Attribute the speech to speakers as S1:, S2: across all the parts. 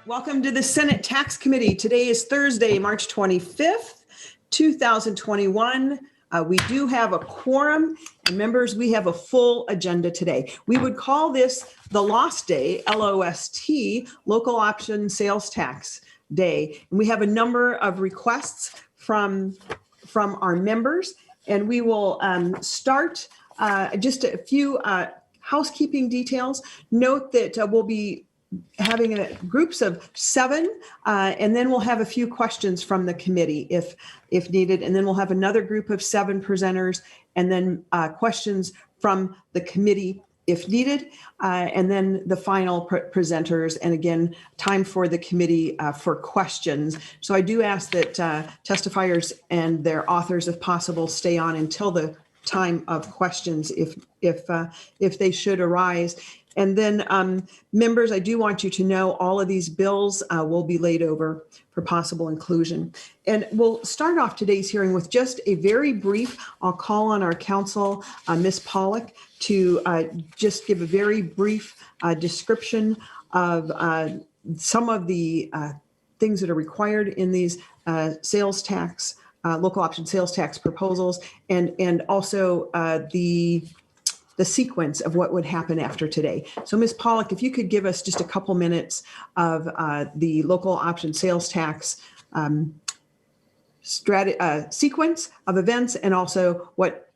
S1: Welcome to the Senate Tax Committee. Today is Thursday, March 25th, 2021. We do have a quorum, and members, we have a full agenda today. We would call this the Lost Day, LOST, Local Option Sales Tax Day. And we have a number of requests from our members, and we will start just a few housekeeping details. Note that we'll be having groups of 7, and then we'll have a few questions from the committee if needed, and then we'll have another group of 7 presenters, and then questions from the committee if needed, and then the final presenters, and again, time for the committee for questions. So I do ask that testifiers and their authors, if possible, stay on until the time of questions if they should arise. And then members, I do want you to know all of these bills will be laid over for possible inclusion. And we'll start off today's hearing with just a very brief, I'll call on our counsel, Ms. Pollock, to just give a very brief description of some of the things that are required in these sales tax, local option sales tax proposals, and also the sequence of what would happen after today. So Ms. Pollock, if you could give us just a couple minutes of the local option sales tax sequence of events, and also what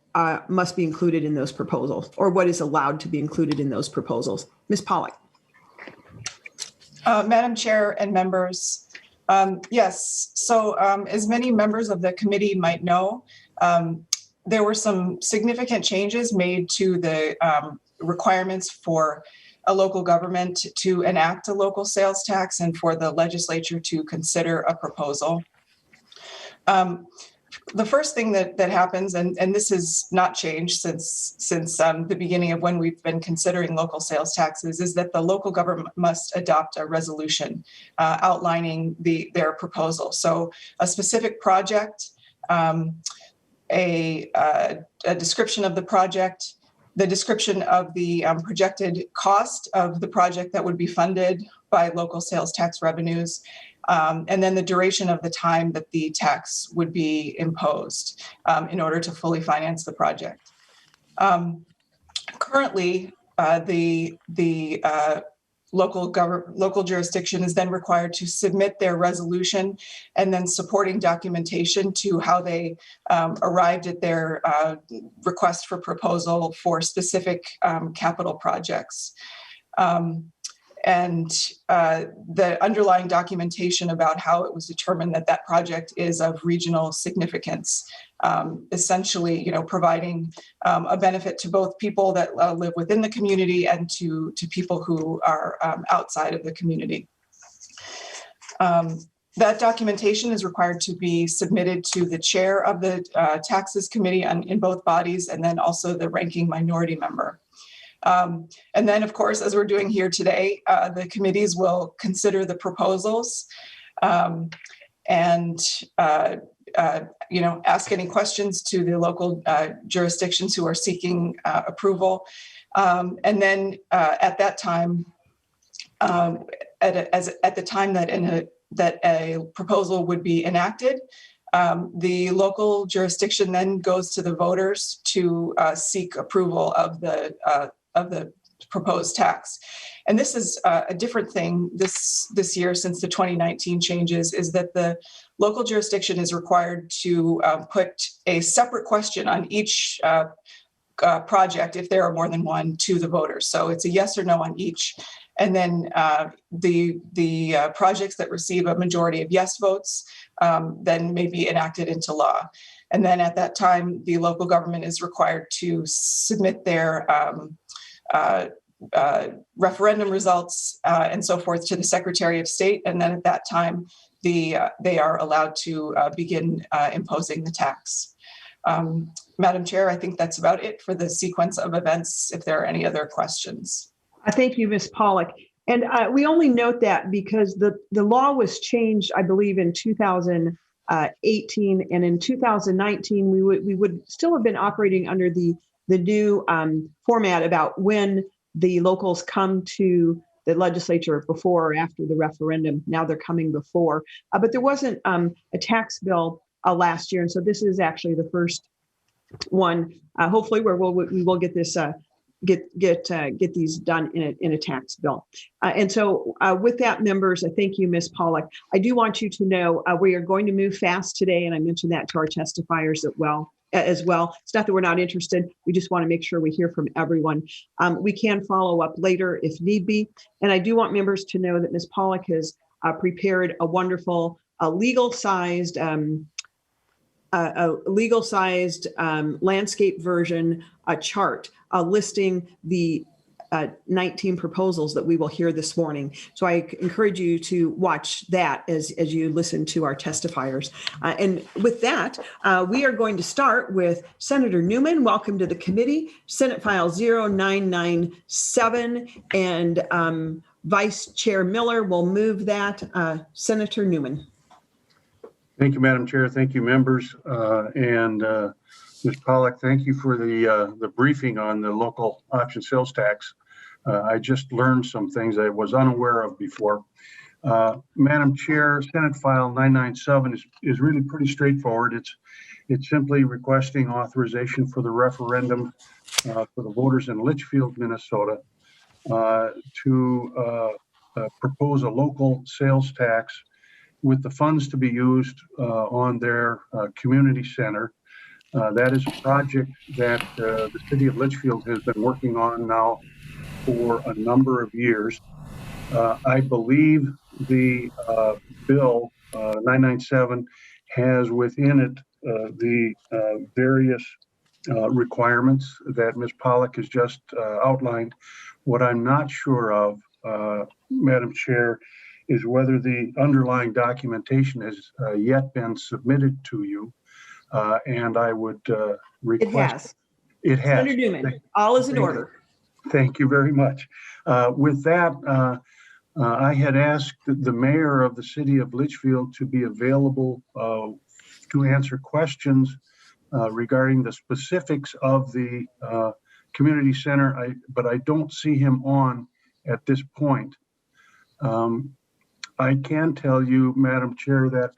S1: must be included in those proposals, or what is allowed to be included in those proposals. Ms. Pollock.
S2: Madam Chair and members, yes, so as many members of the committee might know, there were some significant changes made to the requirements for a local government to enact a local sales tax and for the legislature to consider a proposal. The first thing that happens, and this has not changed since the beginning of when we've been considering local sales taxes, is that the local government must adopt a resolution outlining their proposal. So a specific project, a description of the project, the description of the projected cost of the project that would be funded by local sales tax revenues, and then the duration of the time that the tax would be imposed in order to fully finance the project. Currently, the local jurisdiction is then required to submit their resolution and then supporting documentation to how they arrived at their request for proposal for specific capital projects. And the underlying documentation about how it was determined that that project is of regional significance, essentially, providing a benefit to both people that live within the community and to people who are outside of the community. That documentation is required to be submitted to the chair of the taxes committee in both bodies, and then also the ranking minority member. And then, of course, as we're doing here today, the committees will consider the proposals and ask any questions to the local jurisdictions who are seeking approval. And then at that time, at the time that a proposal would be enacted, the local jurisdiction then goes to the voters to seek approval of the proposed tax. And this is a different thing this year since the 2019 changes, is that the local jurisdiction is required to put a separate question on each project, if there are more than one, to the voters. So it's a yes or no on each. And then the projects that receive a majority of yes votes then may be enacted into law. And then at that time, the local government is required to submit their referendum results and so forth to the Secretary of State. And then at that time, they are allowed to begin imposing the tax. Madam Chair, I think that's about it for the sequence of events, if there are any other questions.
S1: Thank you, Ms. Pollock. And we only note that because the law was changed, I believe, in 2018, and in 2019, we would still have been operating under the new format about when the locals come to the legislature before or after the referendum. Now they're coming before. But there wasn't a tax bill last year. And so this is actually the first one, hopefully, where we will get this get these done in a tax bill. And so with that, members, thank you, Ms. Pollock. I do want you to know we are going to move fast today, and I mentioned that to our testifiers as well. It's not that we're not interested. We just want to make sure we hear from everyone. We can follow up later if need be. And I do want members to know that Ms. Pollock has prepared a wonderful legal-sized landscape version chart listing the 19 proposals that we will hear this morning. So I encourage you to watch that as you listen to our testifiers. And with that, we are going to start with Senator Newman. Welcome to the committee. Senate File 0997, and Vice Chair Miller will move that. Senator Newman.
S3: Thank you, Madam Chair. Thank you, members. Ms. Pollock, thank you for the briefing on the local option sales tax. I just learned some things I was unaware of before. Madam Chair, Senate File 997 is really pretty straightforward. It's simply requesting authorization for the referendum for the voters in Litchfield, Minnesota, to propose a local sales tax with the funds to be used on their community center. That is a project that the city of Litchfield has been working on now for a number of years. I believe the bill 997 has within it the various requirements that Ms. Pollock has just outlined. What I'm not sure of, Madam Chair, is whether the underlying documentation has yet been submitted to you. And I would request. It has.
S1: Senator Newman, all is in order.
S3: Thank you very much. With that, I had asked the mayor of the city of Litchfield to be available to answer questions regarding the specifics of the community center, but I don't see him on at this point. I can tell you, Madam Chair, that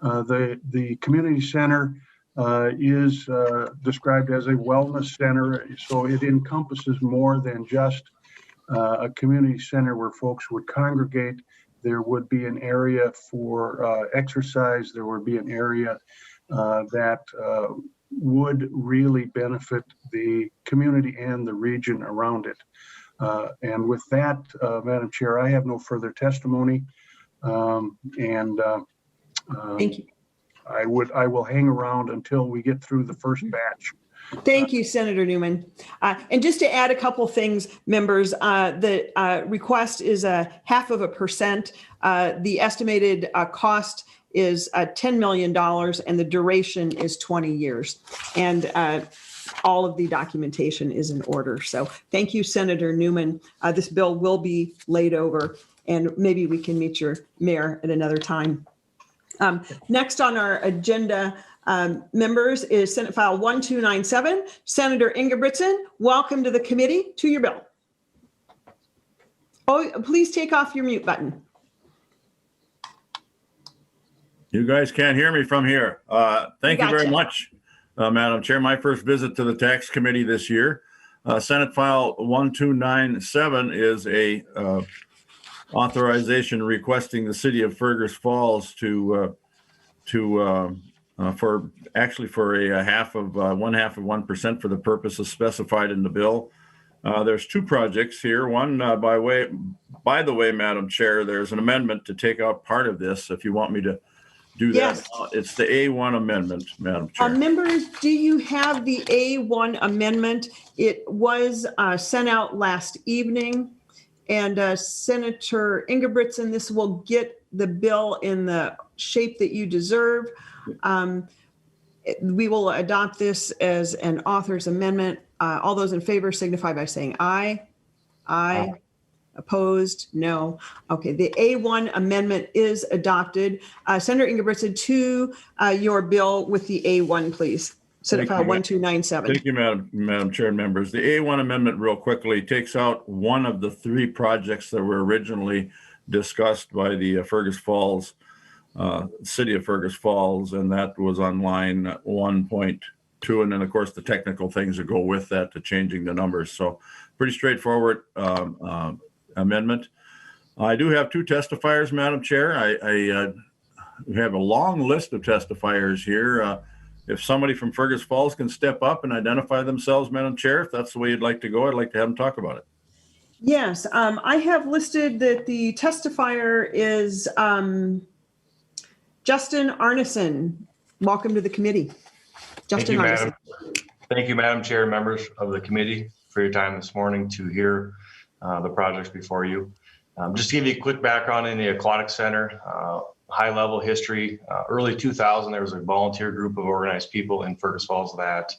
S3: the community center is described as a wellness center, so it encompasses more than just a community center where folks would congregate. There would be an area for exercise. There would be an area that would really benefit the community and the region around it. And with that, Madam Chair, I have no further testimony.
S1: Thank you.
S3: I will hang around until we get through the first batch.
S1: Thank you, Senator Newman. And just to add a couple things, members, the request is 0.5%. The estimated cost is $10 million, and the duration is 20 years. And all of the documentation is in order. So thank you, Senator Newman. This bill will be laid over, and maybe we can meet your mayor at another time. Next on our agenda, members, is Senate File 1297. Senator Ingebrigtsen, welcome to the committee. To your bill. Oh, please take off your mute button.
S4: You guys can't hear me from here. Thank you very much, Madam Chair. My first visit to the Tax Committee this year. Senate File 1297 is a authorization requesting the city of Fergus Falls for a 1/2% for the purposes specified in the bill. There's two projects here. One, by the way, Madam Chair, there's an amendment to take out part of this. If you want me to do that,
S1: yes.
S4: It's the A1 amendment, Madam Chair.
S1: Members, do you have the A1 amendment? It was sent out last evening. And Senator Ingebrigtsen, this will get the bill in the shape that you deserve. We will adopt this as an author's amendment. All those in favor signify by saying aye. Aye. Opposed? No. Okay, the A1 amendment is adopted. Senator Ingebrigtsen, to your bill with the A1, please. Senate
S4: Thank you,
S1: File
S4: ma'am.
S1: 1297.
S4: Thank you, Madam Chair and members. The A1 amendment real quickly takes out one of the three projects that were originally discussed by the Fergus Falls, City of Fergus Falls, and that was on line 1.2. And then, of course, the technical things that go with that to changing the numbers. So pretty straightforward amendment. I do have two testifiers, Madam Chair. I have a long list of testifiers here. If somebody from Fergus Falls can step up and identify themselves, Madam Chair, if that's the way you'd like to go, I'd like to have them talk about it.
S1: Yes, I have listed that the testifier is Justin Arneson. Welcome to the committee. Justin Arneson.
S5: Thank you, Madam Chair, and members of the committee for your time this morning to hear the projects before you. Just to give you a quick background in the Aquatic Center, high-level history. Early 2000, there was a volunteer group of organized people in Fergus Falls that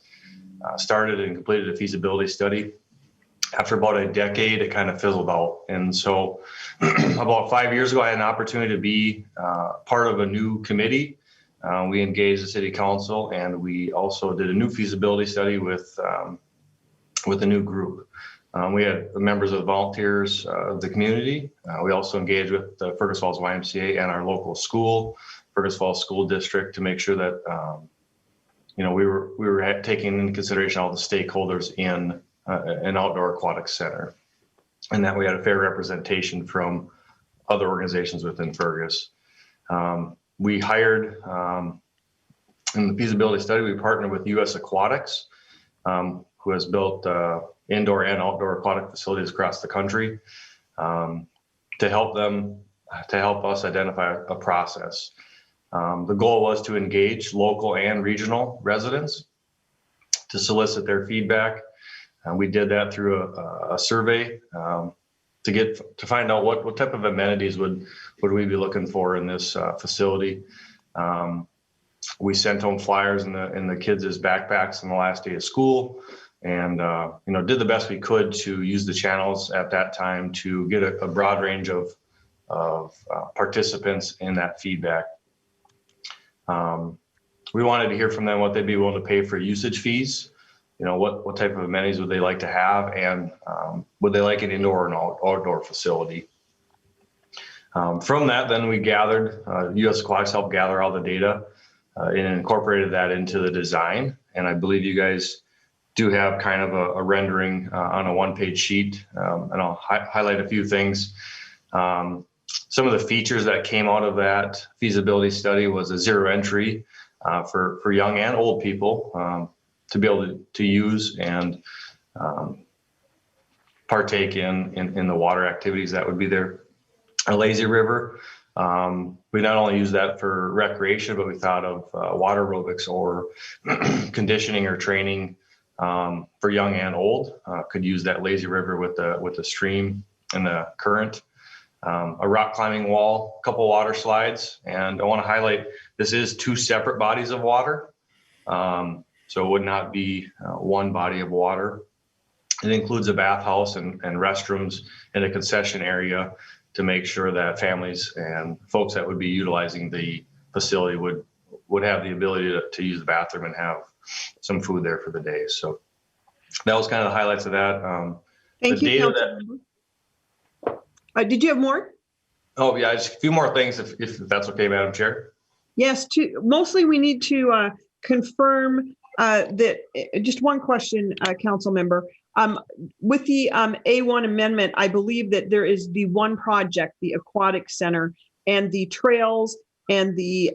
S5: started and completed a feasibility study. After about a decade, it kind of fizzled out. And so about 5 years ago, I had an opportunity to be part of a new committee. We engaged the city council, and we also did a new feasibility study with a new group. We had members of the volunteers of the community. We also engaged with the Fergus Falls YMCA and our local school, Fergus Falls School District, to make sure that we were taking into consideration all the stakeholders in an outdoor aquatic center, and that we had a fair representation from other organizations within Fergus. We hired, in the feasibility study, we partnered with US Aquatics, who has built indoor and outdoor aquatic facilities across the country, to help us identify a process. The goal was to engage local and regional residents to solicit their feedback. We did that through a survey to find out what type of amenities would we be looking for in this facility. We sent home flyers in the kids' backpacks on the last day of school, and did the best we could to use the channels at that time to get a broad range of participants in that feedback. We wanted to hear from them what they'd be willing to pay for usage fees. What type of amenities would they like to have, and would they like an indoor and outdoor facility? From that, then we gathered, US Aquatics helped gather all the data and incorporated that into the design. And I believe you guys do have kind of a rendering on a one-page sheet, and I'll highlight a few things. Some of the features that came out of that feasibility study was a zero entry for young and old people to be able to use and partake in the water activities that would be there. A lazy river, we not only use that for recreation, but we thought of water aerobics or conditioning or training for young and old. Could use that lazy river with the stream and the current. A rock climbing wall, a couple water slides, and I want to highlight this is two separate bodies of water. So it would not be one body of water. It includes a bathhouse and restrooms in a concession area to make sure that families and folks that would be utilizing the facility would have the ability to use the bathroom and have some food there for the day. So that was kind of the highlights of that.
S1: Thank you, Councilmember. Did you have more?
S5: Oh yeah, just a few more things if that's okay, Madam Chair.
S1: Yes, mostly we need to confirm that, just one question, council member. With the A1 amendment, I believe that there is the one project, the Aquatic Center, and the trails and the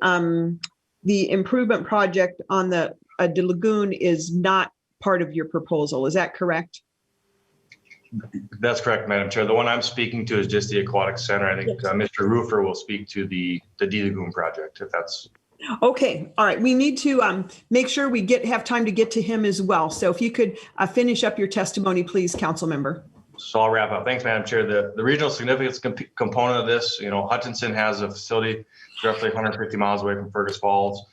S1: improvement project on the lagoon is not part of your proposal. Is that correct?
S5: That's correct, Madam Chair. The one I'm speaking to is just the Aquatic Center. I think Mr. Roofer will speak to the D Lagoon project, if that's.
S1: Okay, all right. We need to make sure we have time to get to him as well. So if you could finish up your testimony, please, council member.
S5: So I'll wrap up. Thanks, Madam Chair. The regional significance component of this, Hutchinson has a facility roughly 150 miles away from Fergus Falls.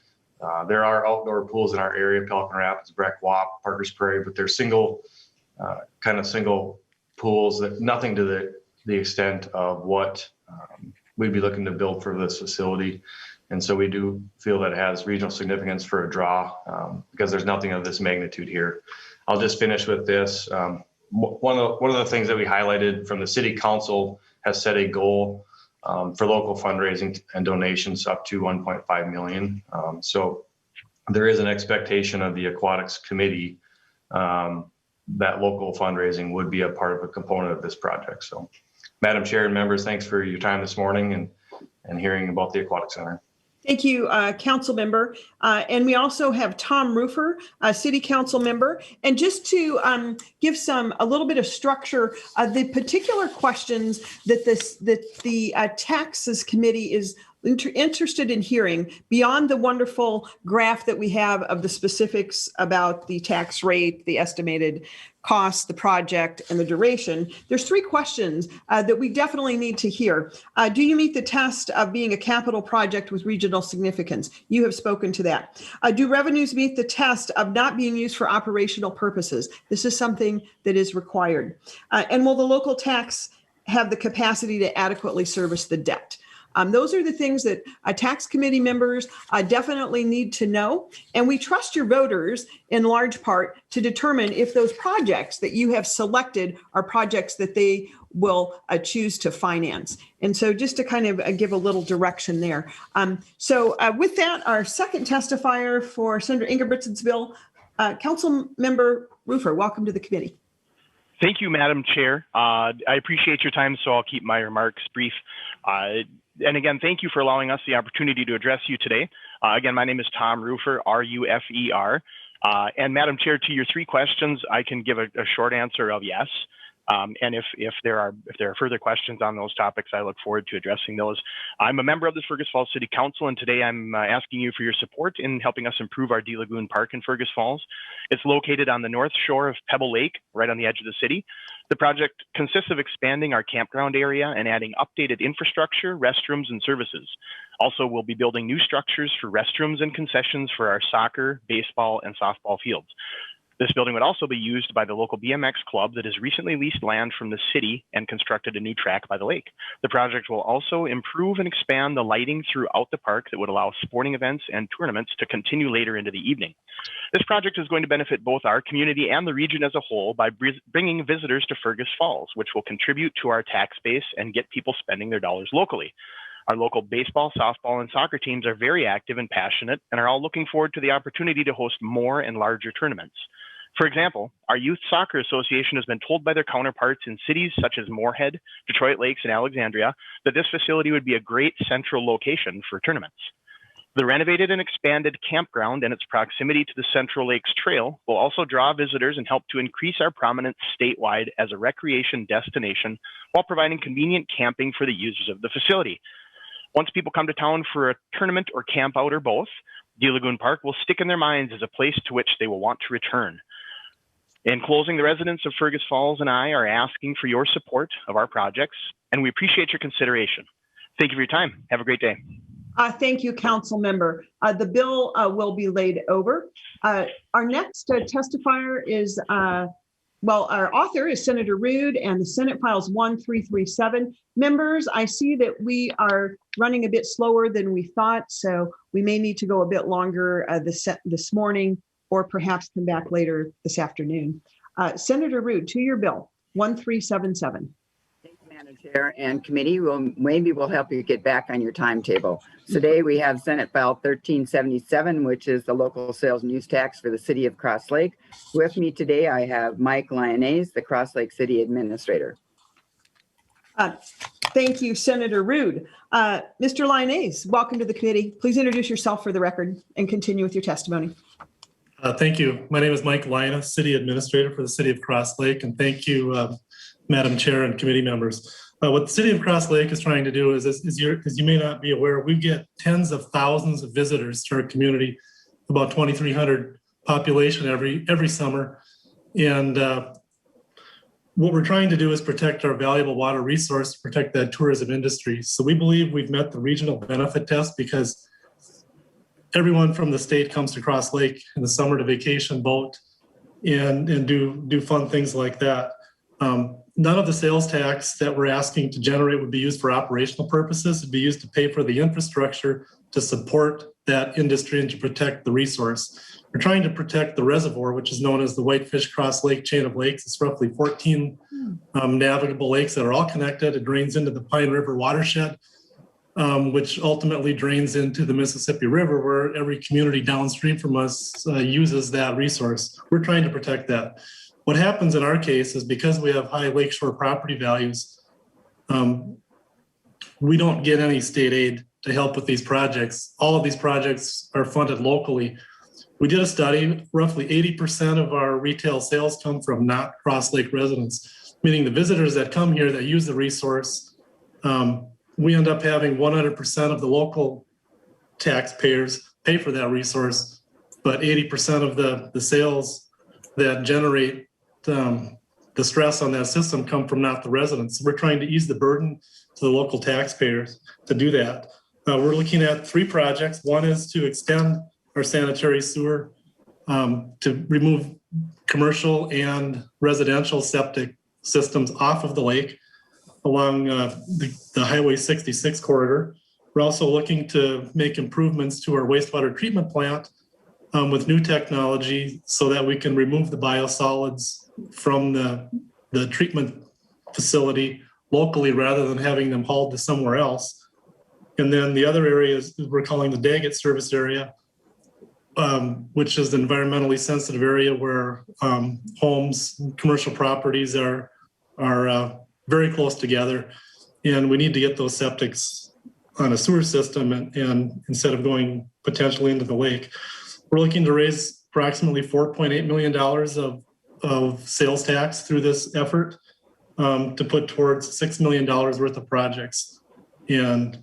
S5: There are outdoor pools in our area, Pelican Rapids, Breck Wap, Parker's Prairie, but they're single pools, that nothing to the extent of what we'd be looking to build for this facility. And so we do feel that it has regional significance for a draw because there's nothing of this magnitude here. I'll just finish with this. One of the things that we highlighted from the city council has set a goal for local fundraising and donations up to 1.5 million. So there is an expectation of the aquatics committee that local fundraising would be a part of a component of this project. So Madam Chair and members, thanks for your time this morning and hearing about the Aquatic Center.
S1: Thank you, council member. And we also have Tom Rufer, a city council member. And just to give a little bit of structure, the particular questions that the taxes committee is interested in hearing, beyond the wonderful graph that we have of the specifics about the tax rate, the estimated cost, the project, and the duration, there's 3 questions that we definitely need to hear. Do you meet the test of being a capital project with regional significance? You have spoken to that. Do revenues meet the test of not being used for operational purposes? This is something that is required. And will the local tax have the capacity to adequately service the debt? Those are the things that tax committee members definitely need to know. And we trust your voters in large part to determine if those projects that you have selected are projects that they will choose to finance. And so just to kind of give a little direction there. So with that, our second testifier for Senator Ingebrigtsen's bill, Council Member Rufer, welcome to the committee.
S6: Thank you, Madam Chair. I appreciate your time, so I'll keep my remarks brief. And again, thank you for allowing us the opportunity to address you today. Again, my name is Tom Rufer, R-U-F-E-R. And Madam Chair, to your 3 questions, I can give a short answer of yes. And if there are further questions on those topics, I look forward to addressing those. I'm a member of the Fergus Falls City Council, and today I'm asking you for your support in helping us improve our DeLagoon Park in Fergus Falls. It's located on the north shore of Pebble Lake, right on the edge of the city. The project consists of expanding our campground area and adding updated infrastructure, restrooms, and services. Also, we'll be building new structures for restrooms and concessions for our soccer, baseball, and softball fields. This building would also be used by the local BMX club that has recently leased land from the city and constructed a new track by the lake. The project will also improve and expand the lighting throughout the park that would allow sporting events and tournaments to continue later into the evening. This project is going to benefit both our community and the region as a whole by bringing visitors to Fergus Falls, which will contribute to our tax base and get people spending their dollars locally. Our local baseball, softball, and soccer teams are very active and passionate and are all looking forward to the opportunity to host more and larger tournaments. For example, our Youth Soccer Association has been told by their counterparts in cities such as Moorhead, Detroit Lakes, and Alexandria that this facility would be a great central location for tournaments. The renovated and expanded campground and its proximity to the Central Lakes Trail will also draw visitors and help to increase our prominence statewide as a recreation destination while providing convenient camping for the users of the facility. Once people come to town for a tournament or camp out or both, DeLagoon Park will stick in their minds as a place to which they will want to return. In closing, the residents of Fergus Falls and I are asking for your support of our projects, and we appreciate your consideration. Thank you for your time. Have a great day.
S1: Thank you, Council Member. The bill will be laid over. Our next testifier is, our author is Senator Rude, and the Senate files 1337. Members, I see that we are running a bit slower than we thought, so we may need to go a bit longer this morning, or perhaps come back later this afternoon. Senator Rude, to your bill, 1377.
S7: Thank you, Madam Chair and committee. Maybe we'll help you get back on your timetable. Today we have Senate File 1377, which is the local sales and use tax for the city of Cross Lake. With me today, I have Mike Lyonnaise, the Cross Lake City Administrator.
S1: Thank you, Senator Rude. Mr. Lyonnaise, welcome to the committee. Please introduce yourself for the record and continue with your testimony.
S8: Thank you. My name is Mike Lyonnaise, City Administrator for the City of Cross Lake, and thank you, Madam Chair and committee members. What the City of Cross Lake is trying to do is as you may not be aware, we get tens of thousands of visitors to our community, about 2,300 population every summer. And what we're trying to do is protect our valuable water resource, protect that tourism industry. So we believe we've met the regional benefit test because everyone from the state comes to Cross Lake in the summer to vacation, boat, and do fun things like that. None of the sales tax that we're asking to generate would be used for operational purposes. It'd be used to pay for the infrastructure to support that industry and to protect the resource. We're trying to protect the reservoir, which is known as the Whitefish Cross Lake chain of lakes. It's roughly 14 navigable lakes that are all connected. It drains into the Pine River watershed, which ultimately drains into the Mississippi River, where every community downstream from us uses that resource. We're trying to protect that. What happens in our case is because we have high lakeshore property values, we don't get any state aid to help with these projects. All of these projects are funded locally. We did a study, roughly 80% of our retail sales come from not Cross Lake residents, meaning the visitors that come here that use the resource. We end up having 100% of the local taxpayers pay for that resource, but 80% of the sales that generate the stress on that system come from not the residents. We're trying to ease the burden to the local taxpayers to do that. We're looking at 3 projects. One is to extend our sanitary sewer to remove commercial and residential septic systems off of the lake along the Highway 66 corridor. We're also looking to make improvements to our wastewater treatment plant with new technology so that we can remove the biosolids from the treatment facility locally rather than having them hauled to somewhere else. And then the other areas we're calling the Daggett service area, which is the environmentally sensitive area where homes, commercial properties are very close together. And we need to get those septics on a sewer system and instead of going potentially into the lake. We're looking to raise approximately $4.8 million of sales tax through this effort to put towards $6 million worth of projects. And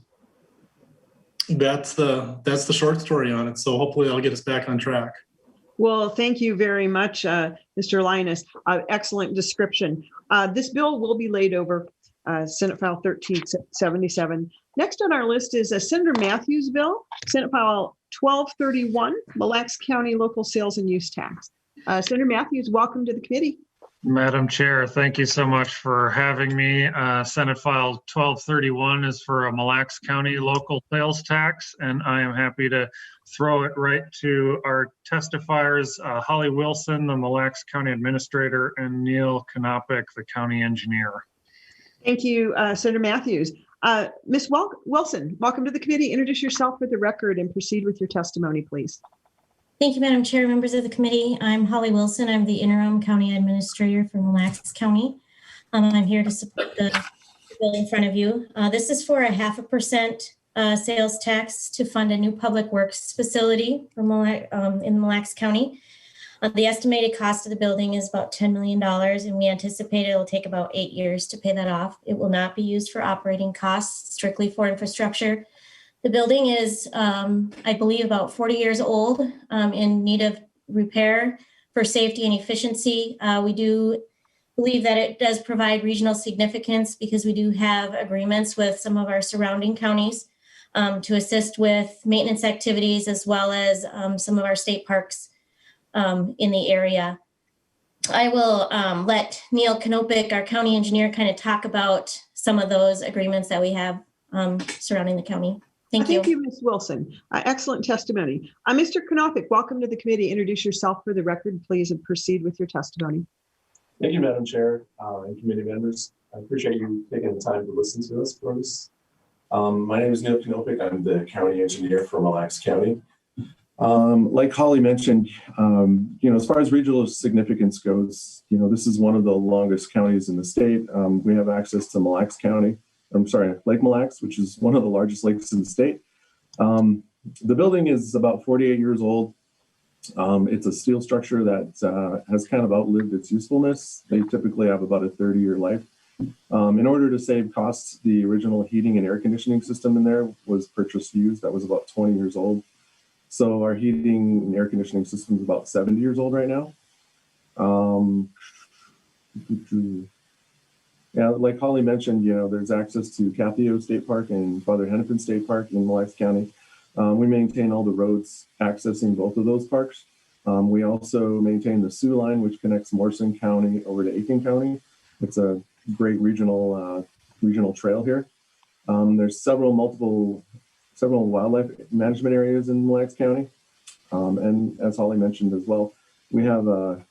S8: that's the short story on it. So hopefully that'll get us back on track.
S1: Well, thank you very much, Mr. Linus. Excellent description. This bill will be laid over Senate File 1377. Next on our list is Senator Matthews' bill, Senate File 1231, Mille Lacs County Local Sales and Use Tax. Senator Matthews, welcome to the committee.
S9: Madam Chair, thank you so much for having me. Senate File 1231 is for a Mille Lacs County local sales tax, and I am happy to throw it right to our testifiers, Holly Wilson, the Mille Lacs County Administrator, and Neil Knopick, the County Engineer.
S1: Thank you, Senator Matthews. Ms. Wilson, welcome to the committee. Introduce yourself for the record and proceed with your testimony, please.
S10: Thank you, Madam Chair, members of the committee. I'm Holly Wilson. I'm the interim county administrator for Mille Lacs County. I'm here to support the bill in front of you. This is for a 0.5% sales tax to fund a new public works facility for in Mille Lacs County. The estimated cost of the building is about $10 million, and we anticipate it will take about 8 years to pay that off. It will not be used for operating costs, strictly for infrastructure. The building is, I believe, about 40 years old, in need of repair for safety and efficiency. We do believe that it does provide regional significance because we do have agreements with some of our surrounding counties to assist with maintenance activities as well as some of our state parks in the area. I will let Neil Knopick, our county engineer, kind of talk about some of those agreements that we have surrounding the county. Thank you.
S1: Thank you, Ms. Wilson. Excellent testimony. Mr. Knopick, welcome to the committee. Introduce yourself for the record, please, and proceed with your testimony.
S11: Thank you, Madam Chair and committee members. I appreciate you taking the time to listen to us for this. My name is Neil Knopick. I'm the county engineer for Mille Lacs County. Like Holly mentioned, as far as regional significance goes, this is one of the longest counties in the state. We have access to Lake Mille Lacs, which is one of the largest lakes in the state. The building is about 48 years old. It's a steel structure that has kind of outlived its usefulness. They typically have about a 30-year life. In order to save costs, the original heating and air conditioning system in there was purchased used. That was about 20 years old. So our heating and air conditioning system is about 70 years old right now. Yeah, like Holly mentioned, there's access to Cathio State Park and Father Hennepin State Park in Mille Lacs County. We maintain all the roads accessing both of those parks. We also maintain the Sioux line, which connects Morrison County over to Aiken County. It's a great regional trail here. There's multiple several wildlife management areas in Mille Lacs County. And as Holly mentioned as well, we have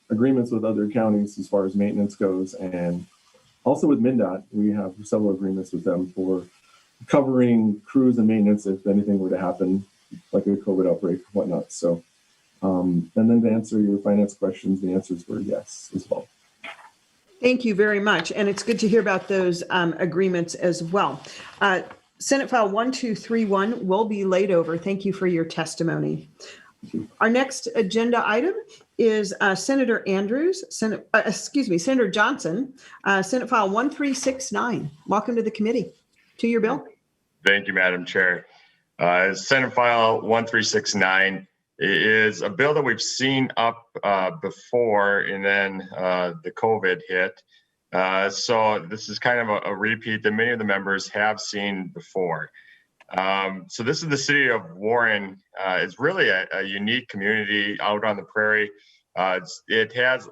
S11: agreements with other counties as far as maintenance goes. And also with MnDOT, we have several agreements with them for covering crews and maintenance if anything were to happen, like a COVID outbreak or whatnot. So, and then to answer your finance questions, the answers were yes as well.
S1: Thank you very much. And it's good to hear about those agreements as well. Senate File 1231 will be laid over. Thank you for your testimony. Our next agenda item is Senator Johnson, Senate File 1369. Welcome to the committee. To your bill.
S12: Thank you, Madam Chair. Senate File 1369 is a bill that we've seen up before, and then the COVID hit. So this is kind of a repeat that many of the members have seen before. So this is the city of Warren. It's really a unique community out on the prairie. It has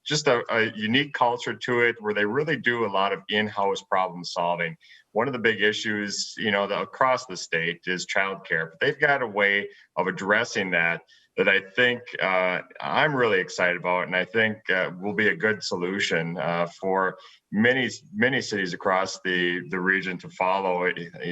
S12: just a unique culture to it where they really do a lot of in-house problem solving. One of the big issues, across the state is childcare, but they've got a way of addressing that I think I'm really excited about, and I think will be a good solution for many cities across the region to follow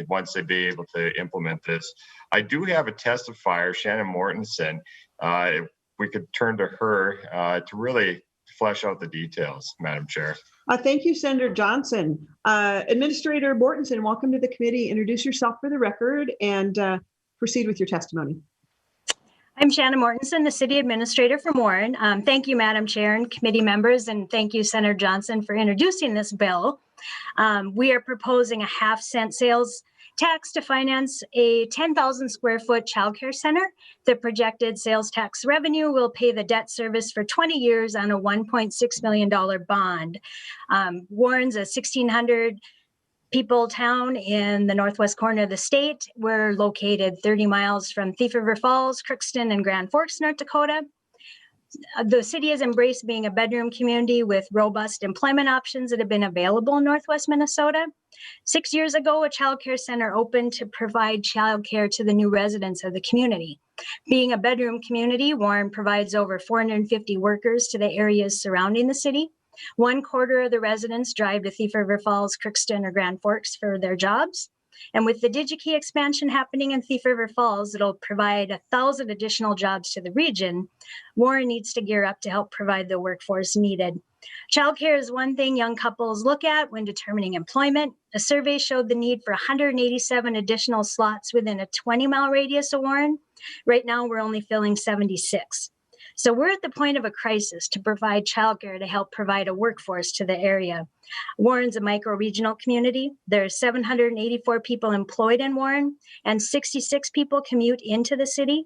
S12: once they be able to implement this. I do have a testifier, Shannon Mortensen. If we could turn to her to really flesh out the details, Madam Chair.
S1: Thank you, Senator Johnson. Administrator Mortensen, welcome to the committee. Introduce yourself for the record and proceed with your testimony.
S13: I'm Shannon Mortensen, the City Administrator from Warren. Thank you, Madam Chair and committee members, and thank you, Senator Johnson, for introducing this bill. We are proposing a half-cent sales tax to finance a 10,000 square foot childcare center. The projected sales tax revenue will pay the debt service for 20 years on a $1.6 million bond. Warren's a 1,600 people town in the northwest corner of the state. We're located 30 miles from Thief River Falls, Crookston, and Grand Forks, North Dakota. The city has embraced being a bedroom community with robust employment options that have been available in Northwest Minnesota. 6 years ago, a child care center opened to provide child care to the new residents of the community. Being a bedroom community, Warren provides over 450 workers to the areas surrounding the city. 1/4 of the residents drive to Thief River Falls, Crookston, or Grand Forks for their jobs. And with the DigiKey expansion happening in Thief River Falls, it'll provide 1,000 additional jobs to the region. Warren needs to gear up to help provide the workforce needed. Childcare is one thing young couples look at when determining employment. A survey showed the need for 187 additional slots within a 20-mile radius of Warren. Right now, we're only filling 76. So we're at the point of a crisis to provide childcare to help provide a workforce to the area. Warren's a micro-regional community. There's 784 people employed in Warren, and 66 people commute into the city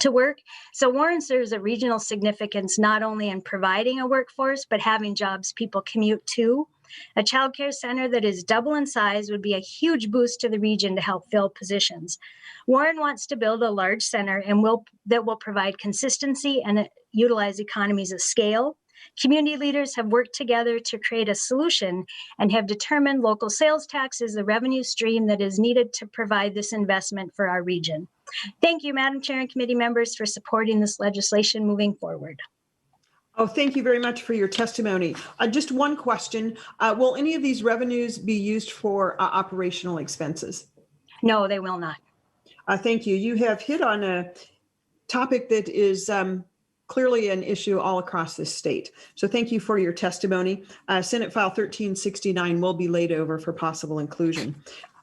S13: to work. So Warren serves a regional significance not only in providing a workforce, but having jobs people commute to. A child care center that is double in size would be a huge boost to the region to help fill positions. Warren wants to build a large center that will provide consistency and utilize economies of scale. Community leaders have worked together to create a solution and have determined local sales tax is the revenue stream that is needed to provide this investment for our region. Thank you, Madam Chair and committee members, for supporting this legislation moving forward.
S1: Oh, thank you very much for your testimony. Just one question. Will any of these revenues be used for operational expenses?
S13: No, they will not.
S1: Thank you. You have hit on a topic that is clearly an issue all across this state. So thank you for your testimony. Senate File 1369 will be laid over for possible inclusion.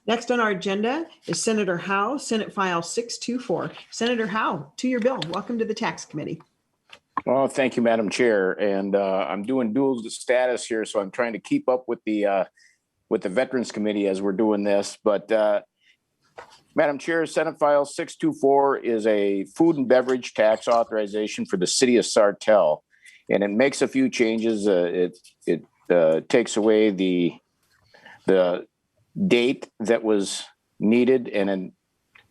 S1: Next on our agenda is Senator Howe, Senate File 624. Senator Howe, to your bill. Welcome to the Tax Committee.
S14: Well, thank you, Madam Chair. And I'm doing dual status here, so I'm trying to keep up with the Veterans Committee as we're doing this. But Madam Chair, Senate File 624 is a food and beverage tax authorization for the city of Sartell, and it makes a few changes. It takes away the date that was needed and it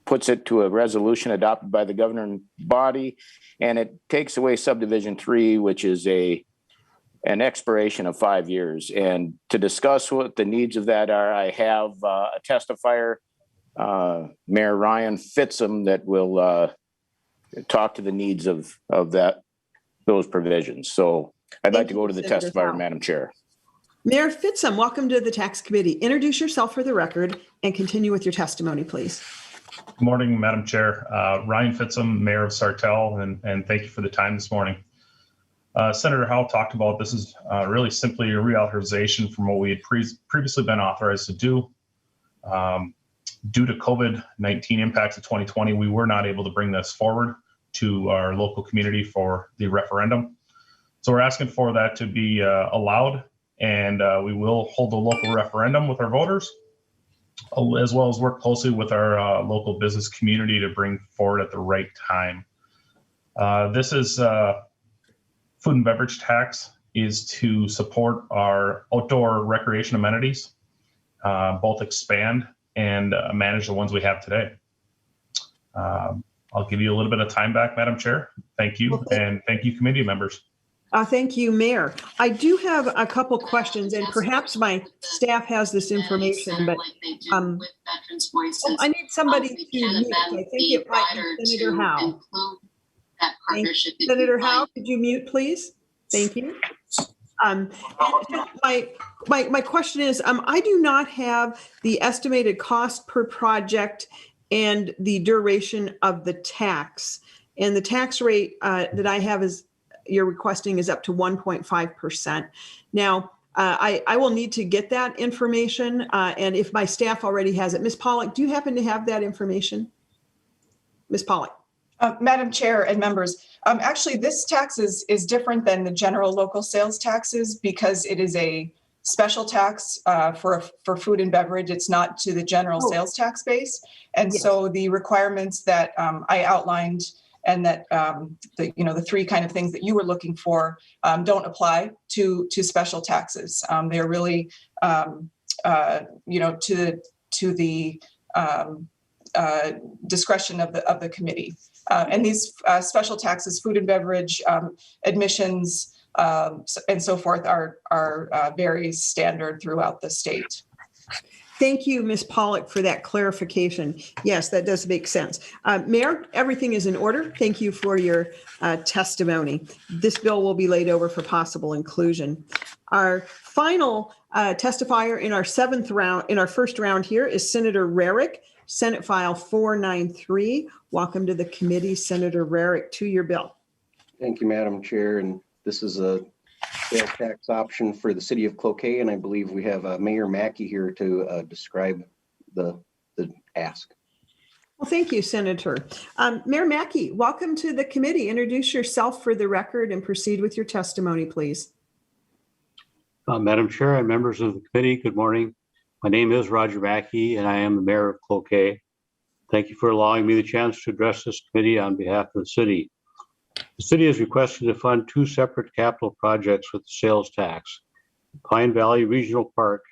S14: puts it to a resolution adopted by the governing body, and it takes away subdivision 3, which is an expiration of 5 years. And to discuss what the needs of that are, I have a testifier, Mayor Ryan Fitzum that will talk to the needs of those provisions. So I'd like to go to the
S1: Senator
S14: testifier,
S1: Howe.
S14: Madam Chair.
S1: Mayor Fitzum, welcome to the Tax Committee. Introduce yourself for the record and continue with your testimony, please.
S15: Good morning, Madam Chair. Ryan Fitzum, Mayor of Sartell, and thank you for the time this morning. Senator Howe talked about this is really simply a reauthorization from what we had previously been authorized to do. Due to COVID-19 impacts of 2020, we were not able to bring this forward to our local community for the referendum. So we're asking for that to be allowed, and we will hold a local referendum with our voters, as well as work closely with our local business community to bring forward at the right time. This is food and beverage tax is to support our outdoor recreation amenities, both expand and manage the ones we have today. I'll give you a little bit of time back, Madam Chair. Thank you, and thank you, committee members.
S1: Thank you, Mayor. I do have a couple questions, and perhaps my staff has this information, but I need somebody to mute. I think it might be Senator Howe. Senator Howe, could you mute, please? Thank you. And my question is, I do not have the estimated cost per project and the duration of the tax. And the tax rate that I have is you're requesting is up to 1.5%. Now, I will need to get that information, and if my staff already has it. Ms. Pollock, do you happen to have that information? Ms. Pollock.
S2: Madam Chair and members, actually, this tax is different than the general local sales taxes because it is a special tax for food and beverage. It's not to the general sales tax base. And so the requirements that I outlined and that the three kind of things that you were looking for don't apply to special taxes. They're really to the discretion of the committee. And these special taxes, food and beverage, admissions, and so forth, are very standard throughout the state.
S1: Thank you, Ms. Pollock, for that clarification. Yes, that does make sense. Mayor, everything is in order. Thank you for your testimony. This bill will be laid over for possible inclusion. Our final testifier in our first round here is Senator Rarick, Senate File 493. Welcome to the committee, Senator Rarick, to your bill.
S16: Thank you, Madam Chair. And this is a sales tax option for the city of Cloquet, and I believe we have Mayor Mackey here to describe the ask.
S1: Well, thank you, Senator. Mayor Mackey, welcome to the committee. Introduce yourself for the record and proceed with your testimony, please.
S17: Madam Chair and members of the committee, good morning. My name is Roger Mackey, and I am the mayor of Cloquet. Thank you for allowing me the chance to address this committee on behalf of the city. The city has requested to fund two separate capital projects with the sales tax. Pine Valley Regional Park,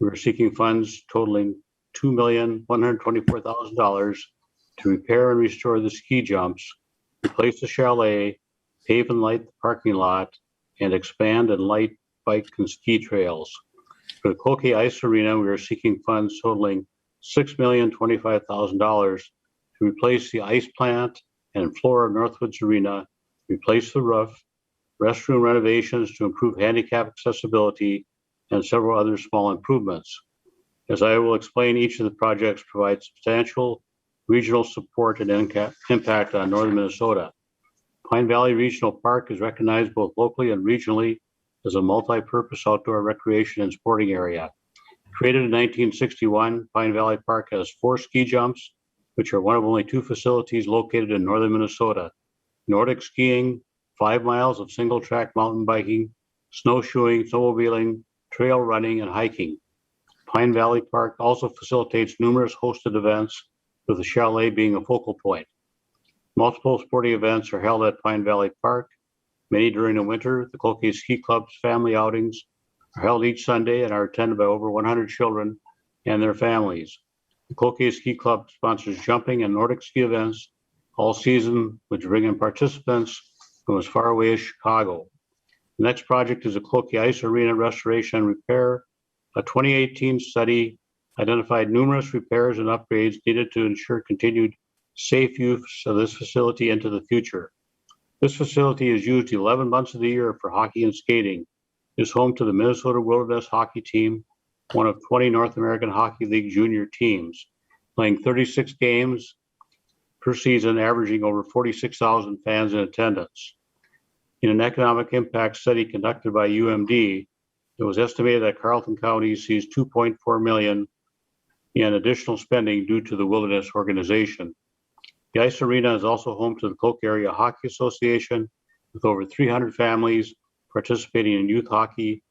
S17: we're seeking funds totaling $2,124,000 to repair and restore the ski jumps, replace the chalet, pave and light the parking lot, and expand and light bike and ski trails. For the Cloquet Ice Arena, we are seeking funds totaling $6,025,000 to replace the ice plant and floor of Northwoods Arena, replace the roof, restroom renovations to improve handicap accessibility, and several other small improvements. As I will explain, each of the projects provides substantial regional support and impact on northern Minnesota. Pine Valley Regional Park is recognized both locally and regionally as a multi-purpose outdoor recreation and sporting area. Created in 1961, Pine Valley Park has 4 ski jumps, which are one of only 2 facilities located in northern Minnesota. Nordic skiing, 5 miles of single track mountain biking, snowshoeing, snowmobiling, trail running, and hiking. Pine Valley Park also facilitates numerous hosted events, with the chalet being a focal point. Multiple sporting events are held at Pine Valley Park, many during the winter. The Cloquet Ski Club's family outings are held each Sunday and are attended by over 100 children and their families. The Cloquet Ski Club sponsors jumping and Nordic ski events all season, which bring in participants from as far away as Chicago. The next project is a Cloquet Ice Arena restoration and repair. A 2018 study identified numerous repairs and upgrades needed to ensure continued safe use of this facility into the future. This facility is used 11 months of the year for hockey and skating. It is home to the Minnesota Wilderness hockey team, one of 20 North American Hockey League junior teams, playing 36 games per season, averaging over 46,000 fans in attendance. In an economic impact study conducted by UMD, it was estimated that Carleton County sees $2.4 million in additional spending due to the Wilderness organization. The ice arena is also home to the Cloak Area Hockey Association, with over 300 families participating in youth hockey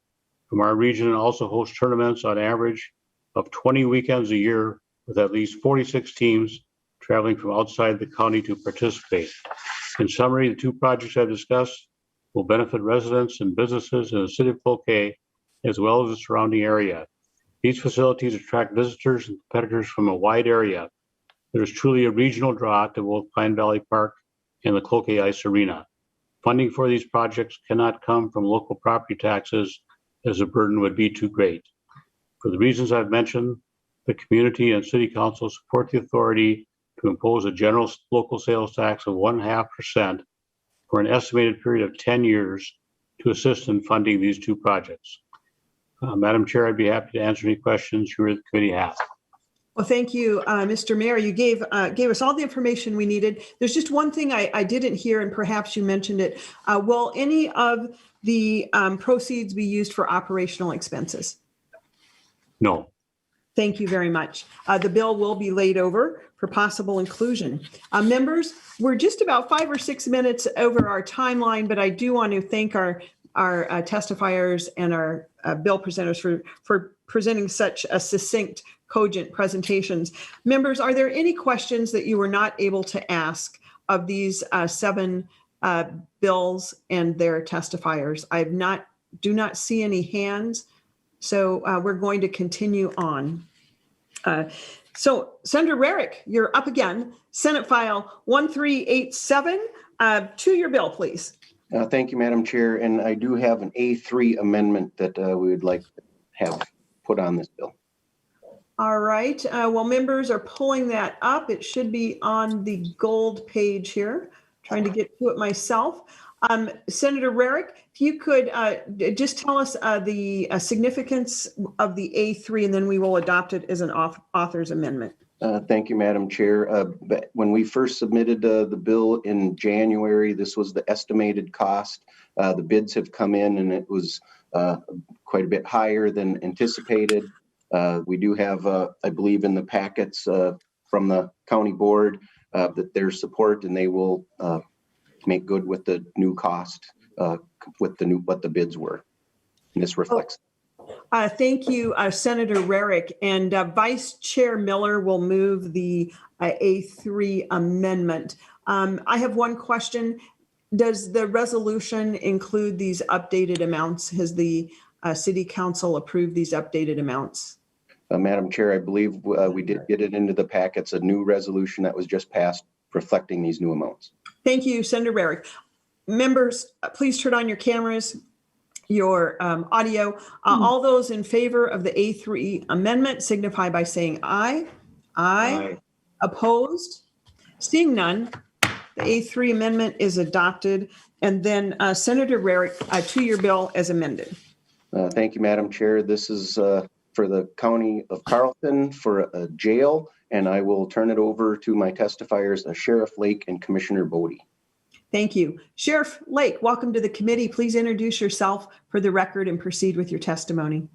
S17: from our region, and also hosts tournaments on average of 20 weekends a year, with at least 46 teams traveling from outside the county to participate. In summary, the two projects I've discussed will benefit residents and businesses in the city of Cloquet, as well as the surrounding area. These facilities attract visitors and competitors from a wide area. There is truly a regional draw to both Pine Valley Park and the Cloquet Ice Arena. Funding for these projects cannot come from local property taxes, as the burden would be too great. For the reasons I've mentioned, the community and city council support the authority to impose a general local sales tax of 0.5% for an estimated period of 10 years to assist in funding these two projects. Madam Chair, I'd be happy to answer any questions you or the committee have.
S1: Well, thank you, Mr. Mayor. You gave us all the information we needed. There's just one thing I didn't hear, and perhaps you mentioned it. Will any of the proceeds be used for operational expenses?
S17: No.
S1: Thank you very much. The bill will be laid over for possible inclusion. Members, we're just about 5 or 6 minutes over our timeline, but I do want to thank our testifiers and our bill presenters for presenting such a succinct, cogent presentations. Members, are there any questions that you were not able to ask of these 7 bills and their testifiers? Do not see any hands, so we're going to continue on. So Senator Rarick, you're up again. Senate File 1387, to your bill, please.
S16: Thank you, Madam Chair. And I do have an A3 amendment that we would like to have put on this bill.
S1: All right. While members are pulling that up, it should be on the gold page here. Trying to get to it myself. Senator Rarick, if you could just tell us the significance of the A3, and then we will adopt it as an author's amendment.
S16: Thank you, Madam Chair. When we first submitted the bill in January, this was the estimated cost. The bids have come in, and it was quite a bit higher than anticipated. We do have, I believe, in the packets from the county board that there's support, and they will make good with the new cost with what the bids were. And this reflects.
S1: Thank you, Senator Rarick, and Vice Chair Miller will move the A3 amendment. I have one question. Does the resolution include these updated amounts? Has the City Council approved these updated amounts?
S16: Madam Chair, I believe we did get it into the packets, a new resolution that was just passed reflecting these new amounts.
S1: Thank you, Senator Rarick. Members, please turn on your cameras, your audio. All those in favor of the A3 amendment signify by saying aye. Aye. Opposed? Seeing none, the A3 amendment is adopted. And then Senator Rarick, to your bill as amended.
S16: Thank you, Madam Chair. This is for the County of Carleton for a jail, and I will turn it over to my testifiers, Sheriff Lake and Commissioner Bodie.
S1: Thank you. Sheriff Lake, welcome to the committee. Please introduce yourself for the record and proceed with your testimony.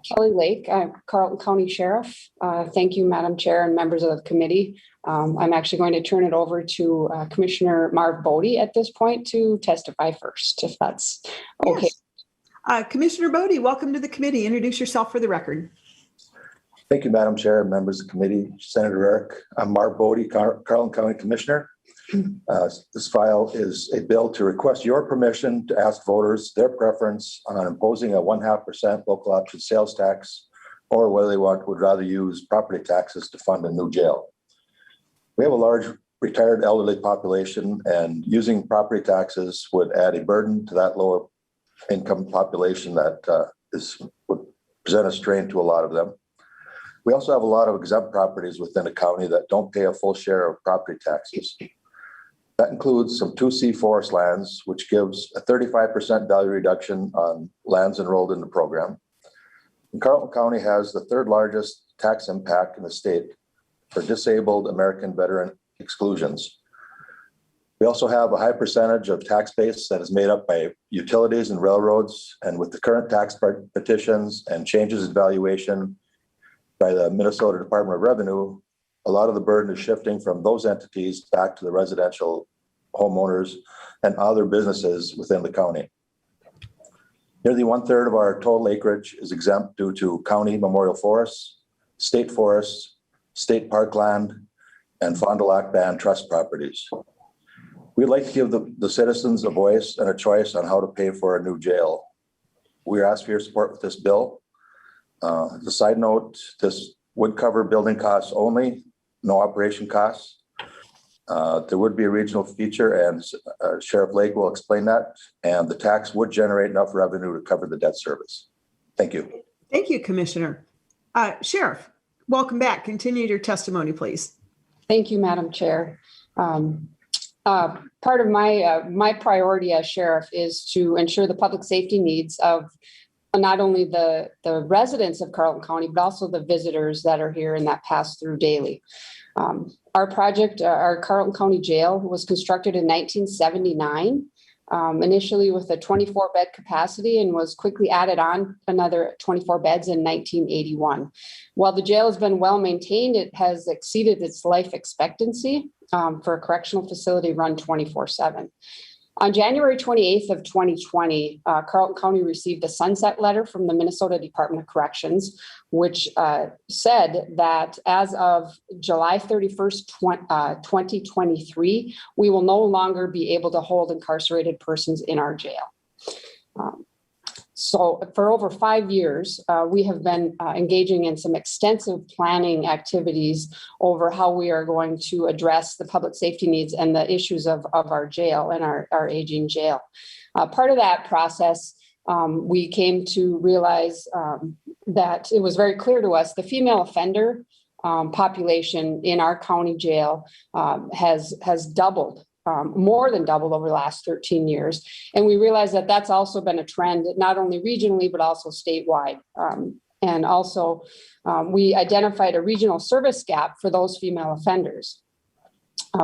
S18: Kelly Lake, I'm Carleton County Sheriff. Thank you, Madam Chair and members of the committee. I'm actually going to turn it over to Commissioner Marv Bodie at this point to testify first, if that's okay.
S1: Yes. Commissioner Bodie, welcome to the committee. Introduce yourself for the record.
S19: Thank you, Madam Chair and members of the committee. Senator Rarick, I'm Marv Bodie, Carleton County Commissioner. This file is a bill to request your permission to ask voters their preference on imposing a 0.5% local option sales tax, or whether they would rather use property taxes to fund a new jail. We have a large retired elderly population, and using property taxes would add a burden to that lower income population that would present a strain to a lot of them. We also have a lot of exempt properties within the county that don't pay a full share of property taxes. That includes some 2C forest lands, which gives a 35% value reduction on lands enrolled in the program. And Carleton County has the third largest tax impact in the state for disabled American veteran exclusions. We also have a high percentage of tax base that is made up by utilities and railroads, and with the current tax petitions and changes in valuation by the Minnesota Department of Revenue, a lot of the burden is shifting from those entities back to the residential homeowners and other businesses within the county. Nearly 1/3 of our total acreage is exempt due to county memorial forests, state forests, state parkland, and Fond du Lac Band trust properties. We'd like to give the citizens a voice and a choice on how to pay for a new jail. We ask for your support with this bill. As a side note, this would cover building costs only, no operation costs. There would be a regional feature, and Sheriff Lake will explain that, and the tax would generate enough revenue to cover the debt service. Thank you.
S1: Thank you, Commissioner. Sheriff, welcome back. Continue your testimony, please.
S18: Thank you, Madam Chair. Part of my priority as sheriff is to ensure the public safety needs of not only the residents of Carleton County, but also the visitors that are here and that pass through daily. Our project, our Carleton County Jail, was constructed in 1979, initially with a 24-bed capacity, and was quickly added on another 24 beds in 1981. While the jail has been well maintained, it has exceeded its life expectancy for a correctional facility run 24/7. On January 28th of 2020, Carleton County received a sunset letter from the Minnesota Department of Corrections, which said that as of July 31st, 2023, we will no longer be able to hold incarcerated persons in our jail. So for over 5 years, we have been engaging in some extensive planning activities over how we are going to address the public safety needs and the issues of our jail and our aging jail. Part of that process, we came to realize that it was very clear to us the female offender population in our county jail has doubled. More than doubled over the last 13 years. And we realized that that's also been a trend, not only regionally, but also statewide. And also, we identified a regional service gap for those female offenders.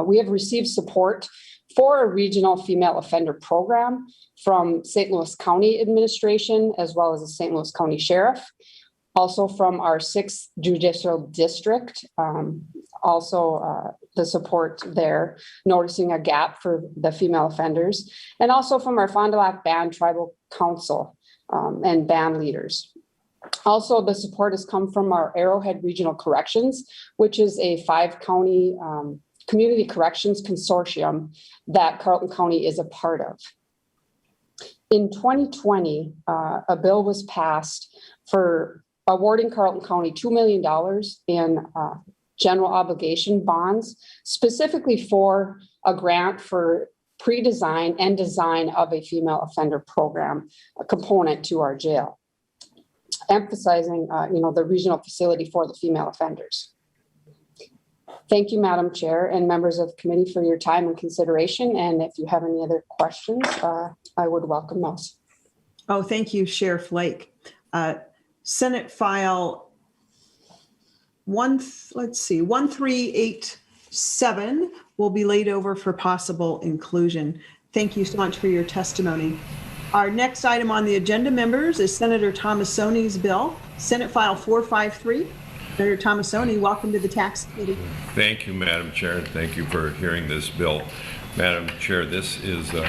S18: We have received support for a regional female offender program from St. Louis County Administration, as well as the St. Louis County Sheriff, also from our 6th Judicial District, the support there, noticing a gap for the female offenders, and also from our Fond du Lac Band Tribal Council and band leaders. Also, the support has come from our Arrowhead Regional Corrections, which is a 5-county community corrections consortium that Carleton County is a part of. In 2020, a bill was passed for awarding Carleton County $2 million in general obligation bonds, specifically for a grant for pre-design and design of a female offender program, a component to our jail, emphasizing, the regional facility for the female offenders. Thank you, Madam Chair and members of the committee, for your time and consideration. And if you have any other questions, I would welcome those.
S1: Oh, thank you, Sheriff Lake. Senate File 1387 will be laid over for possible inclusion. Thank you so much for your testimony. Our next item on the agenda, members, is Senator Tomassoni's bill, Senate File 453. Senator Tomassoni, welcome to the Tax Committee.
S20: Thank you, Madam Chair. Thank you for hearing this bill. Madam Chair, this is a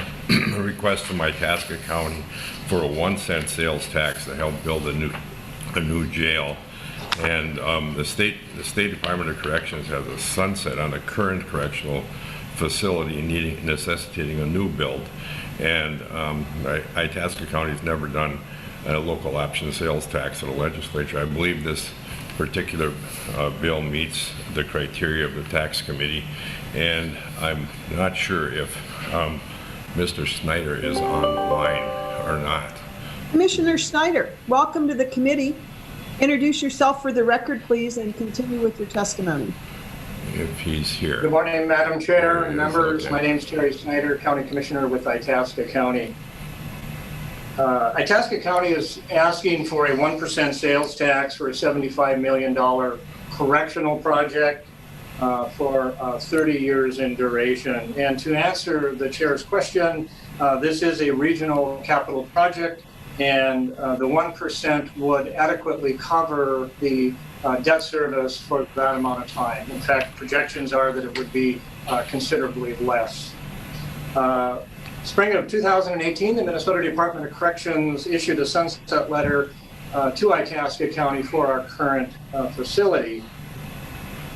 S20: request from Itasca County for a 1-cent sales tax to help build a new jail. And the State Department of Corrections has a sunset on the current correctional facility necessitating a new build. And Itasca County has never done a local option sales tax at the legislature. I believe this particular bill meets the criteria of the tax committee, and I'm not sure if Mr. Snyder is online or not.
S1: Commissioner Snyder, welcome to the committee. Introduce yourself for the record, please, and continue with your testimony.
S20: If he's here.
S21: Good morning, Madam Chair and members.
S20: Okay.
S21: My name is Terry Snyder, County Commissioner with Itasca County. Itasca County is asking for a 1% sales tax for a $75 million correctional project for 30 years in duration. And to answer the chair's question, this is a regional capital project, and the 1% would adequately cover the debt service for that amount of time. In fact, projections are that it would be considerably less. Spring of 2018, the Minnesota Department of Corrections issued a sunset letter to Itasca County for our current facility.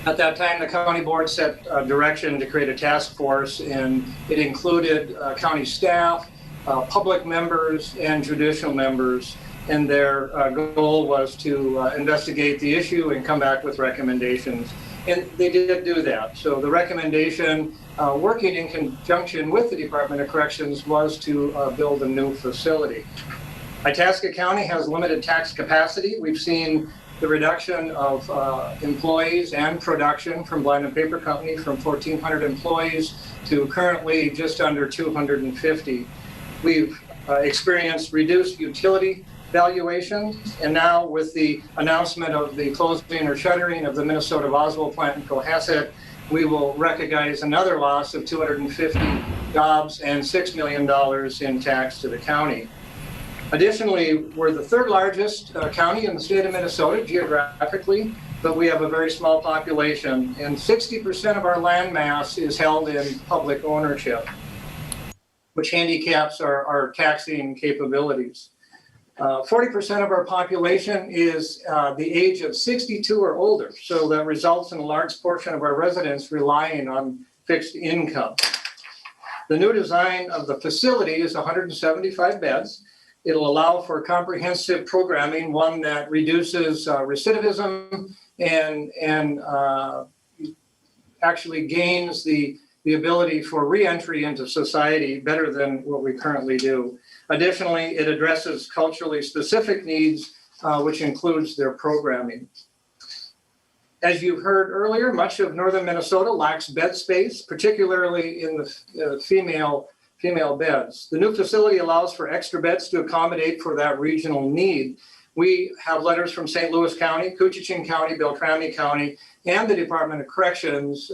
S21: At that time, the county board set direction to create a task force, and it included county staff, public members, and judicial members. And their goal was to investigate the issue and come back with recommendations. And they did do that. So the recommendation, working in conjunction with the Department of Corrections, was to build a new facility. Itasca County has limited tax capacity. We've seen the reduction of employees and production from Blind & Paper Company from 1,400 employees to currently just under 250. We've experienced reduced utility valuations, and now with the announcement of the closing or shuttering of the Minnesota Boswell plant in Cohasset, we will recognize another loss of 250 jobs and $6 million in tax to the county. Additionally, we're the third largest county in the state of Minnesota geographically, but we have a very small population, and 60% of our land mass is held in public ownership, which handicaps our taxing capabilities. 40% of our population is the age of 62 or older, so that results in a large portion of our residents relying on fixed income. The new design of the facility is 175 beds. It'll allow for comprehensive programming, one that reduces recidivism and actually gains the ability for re-entry into society better than what we currently do. Additionally, it addresses culturally specific needs, which includes their programming. As you heard earlier, much of northern Minnesota lacks bed space, particularly in the female beds. The new facility allows for extra beds to accommodate for that regional need. We have letters from St. Louis County, Coochin County, Beltrami County, and the Department of Corrections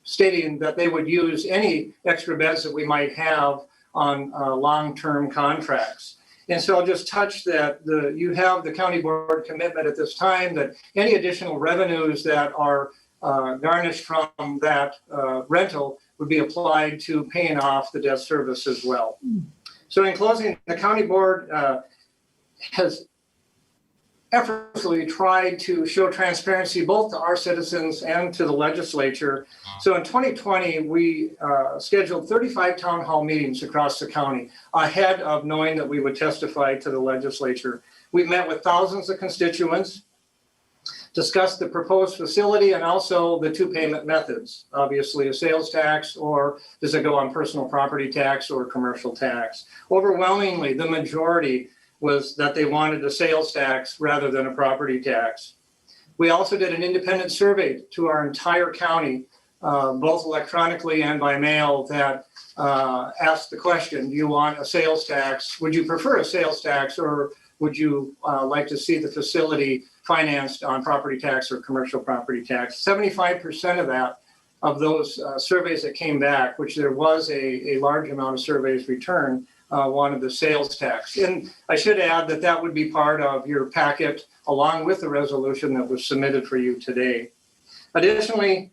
S21: stating that they would use any extra beds that we might have on long-term contracts. And so I'll just touch that you have the county board commitment at this time that any additional revenues that are garnished from that rental would be applied to paying off the debt service as well. So in closing, the county board has effortlessly tried to show transparency both to our citizens and to the legislature. So in 2020, we scheduled 35 town hall meetings across the county ahead of knowing that we would testify to the legislature. We met with thousands of constituents, discussed the proposed facility and also the two payment methods, obviously a sales tax, or does it go on personal property tax or commercial tax? Overwhelmingly, the majority was that they wanted a sales tax rather than a property tax. We also did an independent survey to our entire county, both electronically and by mail, that asked the question, do you want a sales tax? Would you prefer a sales tax, or would you like to see the facility financed on property tax or commercial property tax? 75% of those surveys that came back, which there was a large amount of surveys returned, wanted the sales tax. And I should add that that would be part of your packet along with the resolution that was submitted for you today. Additionally,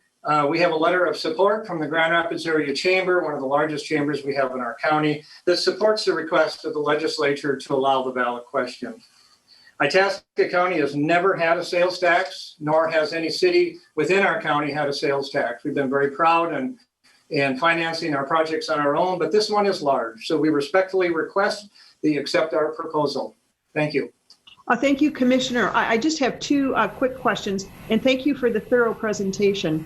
S21: we have a letter of support from the Grand Rapids Area Chamber, one of the largest chambers we have in our county, that supports the request of the legislature to allow the ballot question. Itasca County has never had a sales tax, nor has any city within our county had a sales tax. We've been very proud and financing our projects on our own, but this one is large. So we respectfully request that you accept our proposal. Thank you.
S1: Thank you, Commissioner. I just have two quick questions, and thank you for the thorough presentation.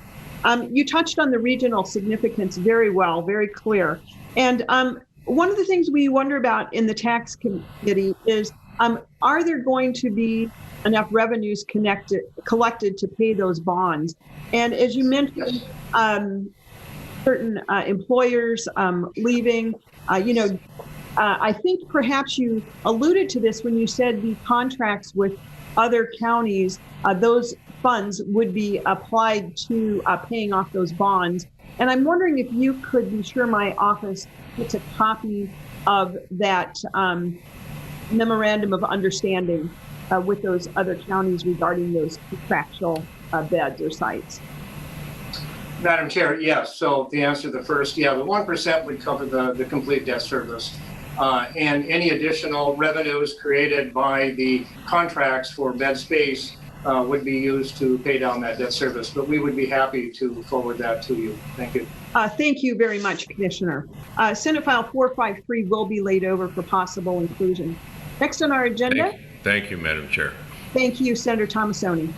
S1: You touched on the regional significance very well, very clear. And one of the things we wonder about in the tax committee is Are there going to be enough revenues collected to pay those bonds? And as you mentioned, certain employers leaving, I think perhaps you alluded to this when you said the contracts with other counties, those funds would be applied to paying off those bonds. And I'm wondering if you could be sure my office gets a copy of that memorandum of understanding with those other counties regarding those contractual beds or sites.
S21: Madam Chair, yes. So the answer to the first, the 1% would cover the complete debt service. And any additional revenues created by the contracts for bed space would be used to pay down that debt service. But we would be happy to forward that to you. Thank you.
S1: Thank you very much, Commissioner. Senate File 453 will be laid over for possible inclusion. Next on our agenda.
S20: Thank you, Madam Chair.
S1: Thank you, Senator Tomassoni.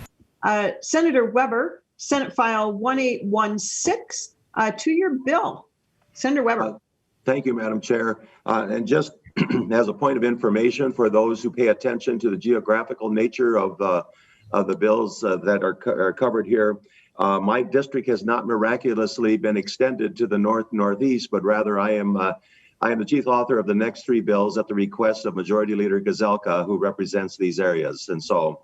S1: Senator Weber, Senate File 1816, to your bill. Senator Weber.
S3: Thank you, Madam Chair. And just as a point of information for those who pay attention to the geographical nature of the bills that are covered here, my district has not miraculously been extended to the northeast, but rather I am the chief author of the next three bills at the request of Majority Leader Gazelka, who represents these areas. And so,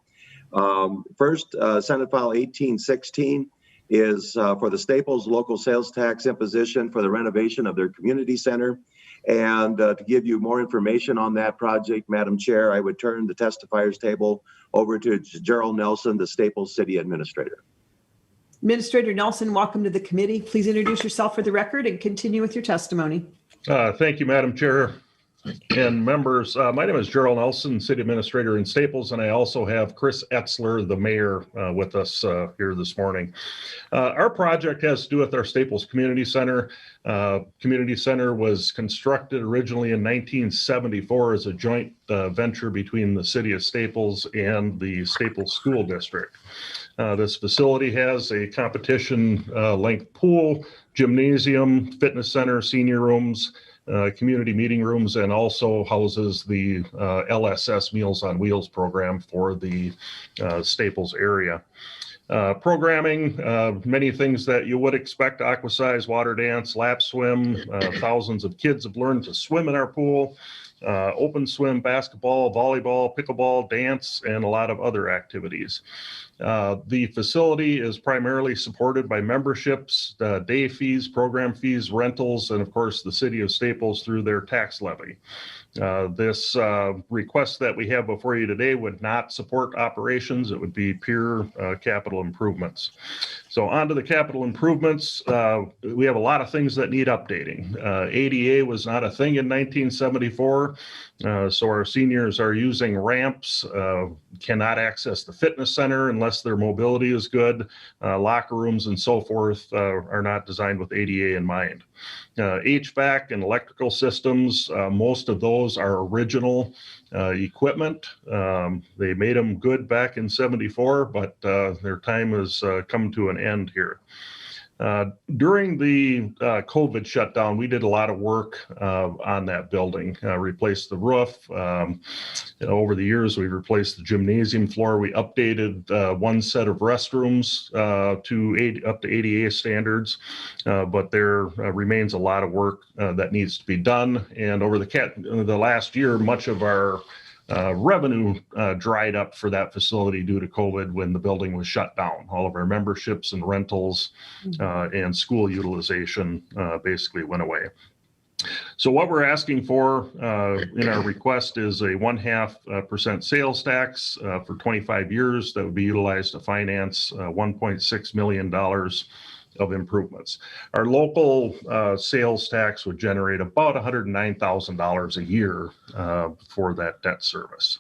S3: first, Senate File 1816 is for the Staples local sales tax imposition for the renovation of their community center. And to give you more information on that project, Madam Chair, I would turn the testifiers table over to Gerald Nelson, the Staples City Administrator.
S1: Administrator Nelson, welcome to the committee. Please introduce yourself for the record and continue with your testimony.
S15: Thank you, Madam Chair and members. My name is Gerald Nelson, City Administrator in Staples, and I also have Chris Etzler, the mayor, with us here this morning. Our project has to do with our Staples Community Center. Community Center was constructed originally in 1974 as a joint venture between the City of Staples and the Staples School District. This facility has a competition length pool, gymnasium, fitness center, senior rooms, community meeting rooms, and also houses the LSS Meals on Wheels program for the Staples area. Programming, many things that you would expect: aquasize, water dance, lap swim. Thousands of kids have learned to swim in our pool. Open swim, basketball, volleyball, pickleball, dance, and a lot of other activities. The facility is primarily supported by memberships, day fees, program fees, rentals, and of course the City of Staples through their tax levy. This request that we have before you today would not support operations. It would be pure capital improvements. So on to the capital improvements. We have a lot of things that need updating. ADA was not a thing in 1974. So our seniors are using ramps, cannot access the fitness center unless their mobility is good. Locker rooms and so forth are not designed with ADA in mind. HVAC and electrical systems, most of those are original equipment. They made them good back in 74, but their time has come to an end here. During the COVID shutdown, we did a lot of work on that building, replaced the roof. Over the years, we replaced the gymnasium floor. We updated one set of restrooms up to ADA standards, but there remains a lot of work that needs to be done. And over the last year, much of our revenue dried up for that facility due to COVID when the building was shut down. All of our memberships and rentals and school utilization basically went away. So what we're asking for in our request is a 0.5% sales tax for 25 years that would be utilized to finance $1.6 million of improvements. Our local sales tax would generate about $109,000 a year for that debt service.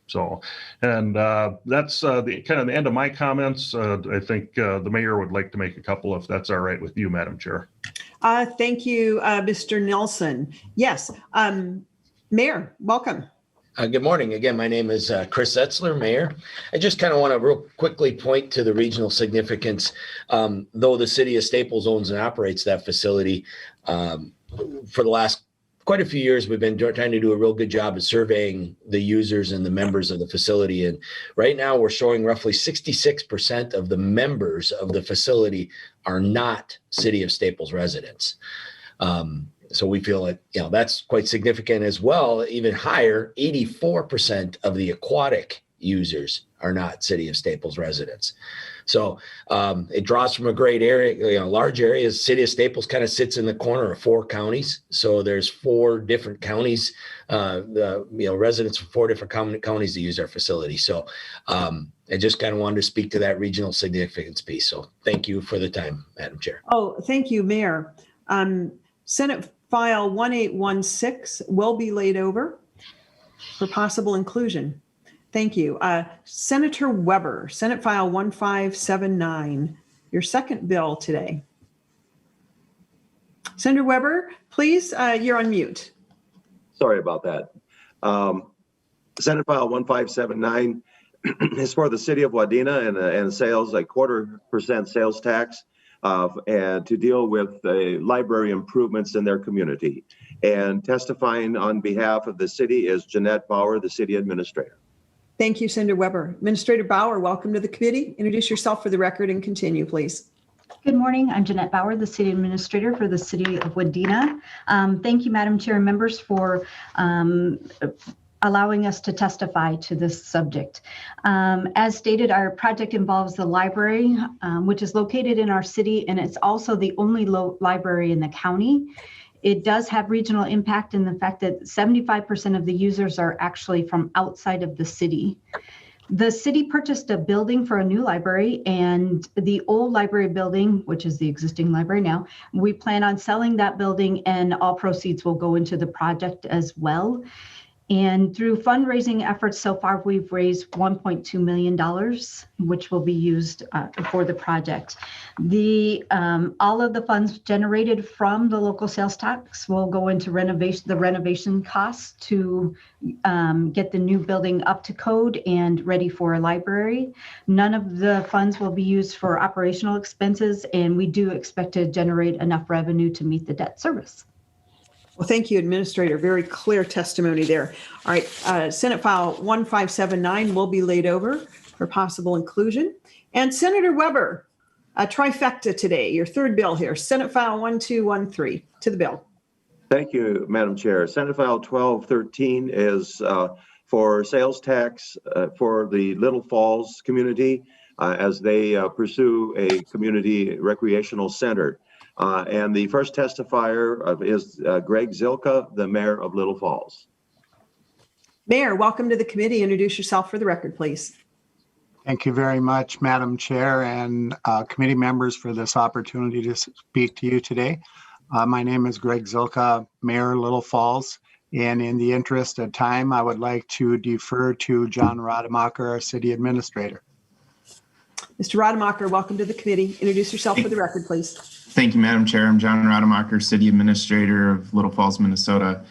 S15: So, and that's the kind of the end of my comments. I think the mayor would like to make a couple, if that's all right with you, Madam Chair.
S1: Thank you, Mr. Nelson. Yes, Mayor, welcome.
S22: Good morning. Again, my name is Chris Etzler, Mayor. I just kind of want to real quickly point to the regional significance. Though the City of Staples owns and operates that facility, for the last quite a few years, we've been trying to do a real good job of surveying the users and the members of the facility. And right now we're showing roughly 66% of the members of the facility are not City of Staples residents. So we feel like, that's quite significant as well. Even higher, 84% of the aquatic users are not City of Staples residents. So it draws from a great area, large areas. City of Staples kind of sits in the corner of 4 counties. So there's 4 different counties, residents from 4 different counties that use our facility. So I just kind of wanted to speak to that regional significance piece. So thank you for the time, Madam Chair.
S1: Oh, thank you, Mayor. Senate File 1816 will be laid over for possible inclusion. Thank you. Senator Weber, Senate File 1579, your second bill today. Senator Weber, please, you're on mute.
S3: Sorry about that. Senate File 1579 is for the city of Wadena and sales, a 0.25% sales tax and to deal with the library improvements in their community. And testifying on behalf of the city is Jeanette Bauer, the city administrator.
S1: Thank you, Senator Weber. Administrator Bauer, welcome to the committee. Introduce yourself for the record and continue, please.
S4: Good morning. I'm Jeanette Bauer, the City Administrator for the City of Wadena. Thank you, Madam Chair and members, for allowing us to testify to this subject. As stated, our project involves the library, which is located in our city, and it's also the only library in the county. It does have regional impact in the fact that 75% of the users are actually from outside of the city. The city purchased a building for a new library, and the old library building, which is the existing library now, we plan on selling that building, and all proceeds will go into the project as well. And through fundraising efforts so far, we've raised $1.2 million, which will be used for the project. All of the funds generated from the local sales tax will go into the renovation costs to get the new building up to code and ready for a library. None of the funds will be used for operational expenses, and we do expect to generate enough revenue to meet the debt service.
S1: Well, thank you, Administrator. Very clear testimony there. All right, Senate File 1579 will be laid over for possible inclusion. And Senator Weber, a trifecta today, your third bill here, Senate File 1213, to the bill.
S3: Thank you, Madam Chair. Senate File 1213 is for sales tax for the Little Falls community as they pursue a community recreational center. And the first testifier is Greg Zilka, the mayor of Little Falls.
S1: Mayor, welcome to the committee. Introduce yourself for the record, please.
S5: Thank you very much, Madam Chair and committee members, for this opportunity to speak to you today. My name is Greg Zilka, Mayor Little Falls. And in the interest of time, I would like to defer to John Rademacher, our city administrator.
S1: Mr. Rademacher, welcome to the committee. Introduce yourself for the record, please.
S23: Thank you, Madam Chair. I'm John Rademacher, City Administrator of Little Falls, Minnesota.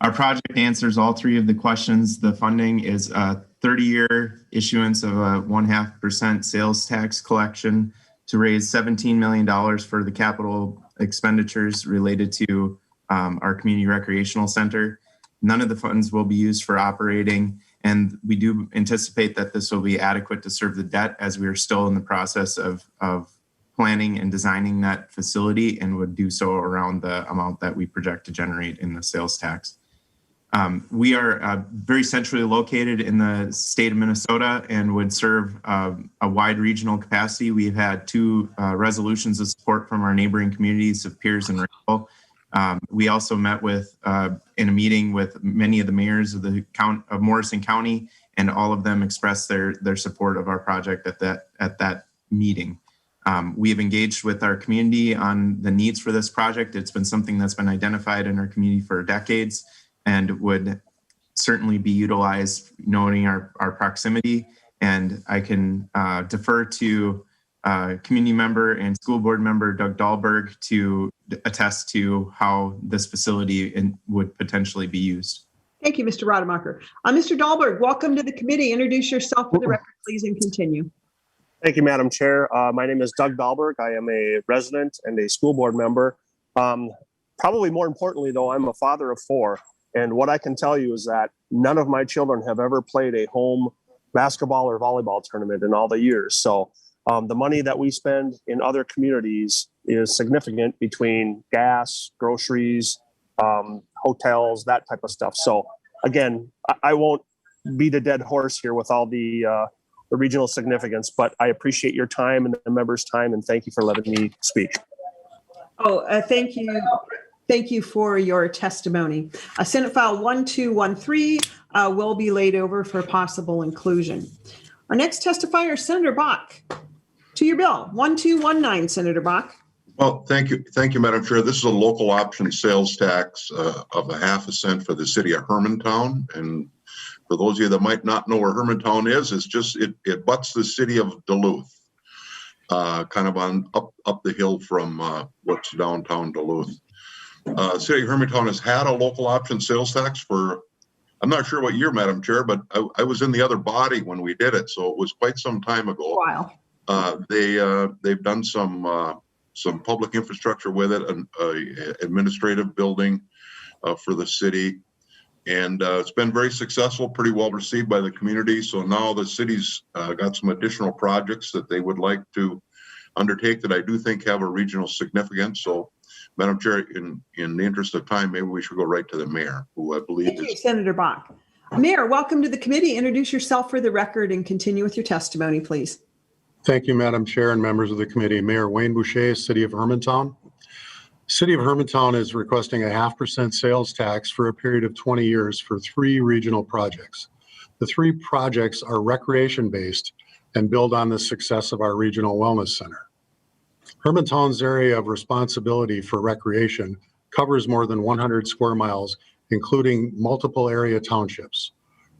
S23: Our project answers all 3 of the questions. The funding is a 30-year issuance of a 0.5% sales tax collection to raise $17 million for the capital expenditures related to our community recreational center. None of the funds will be used for operating, and we do anticipate that this will be adequate to serve the debt as we are still in the process of planning and designing that facility, and would do so around the amount that we project to generate in the sales tax. We are very centrally located in the state of Minnesota and would serve a wide regional capacity. We've had 2 resolutions of support from our neighboring communities of Pierce and Rainbow. We also met with in a meeting with many of the mayors of the of Morrison County, and all of them expressed their support of our project at that meeting. We have engaged with our community on the needs for this project. It's been something that's been identified in our community for decades and would certainly be utilized knowing our proximity. And I can defer to community member and school board member Doug Dahlberg to attest to how this facility would potentially be used.
S1: Thank you, Mr. Rademacher. Mr. Dahlberg, welcome to the committee. Introduce yourself for the record, please, and continue.
S24: Thank you, Madam Chair. My name is Doug Dahlberg. I am a resident and a school board member.
S6: Probably more importantly, though, I'm a father of 4. And what I can tell you is that none of my children have ever played a home basketball or volleyball tournament in all the years. So the money that we spend in other communities is significant between gas, groceries, hotels, that type of stuff. So again, I won't beat a dead horse here with all the regional significance, but I appreciate your time and the members' time, and thank you for letting me speak.
S1: Oh, thank you. Thank you for your testimony. Senate File 1213 will be laid over for possible inclusion. Our next testifier is Senator Bach. To your bill, 1219, Senator Bach.
S7: Well, thank you, Madam Chair. This is a local option sales tax of 1/2 cent for the city of Hermantown. And for those of you that might not know where Hermantown is, it's just it butts the city of Duluth, kind of on up the hill from what's downtown Duluth. City of Hermantown has had a local option sales tax for, I'm not sure what year, Madam Chair, but I was in the other body when we did it, so it was quite some time ago.
S1: Wow.
S7: They've done some public infrastructure with it, an administrative building for the city, and it's been very successful, pretty well received by the community. So now the city's got some additional projects that they would like to undertake that I do think have a regional significance. So, Madam Chair, in the interest of time, maybe we should go right to the mayor, who I believe
S1: Thank you, Senator Bach. Mayor, welcome to the committee. Introduce yourself for the record and continue with your testimony, please.
S8: Thank you, Madam Chair and members of the committee. Mayor Wayne Boucher, City of Hermantown. City of Hermantown is requesting a 0.5% sales tax for a period of 20 years for 3 regional projects. The 3 projects are recreation-based and build on the success of our regional wellness center. Hermantown's area of responsibility for recreation covers more than 100 square miles, including multiple area townships.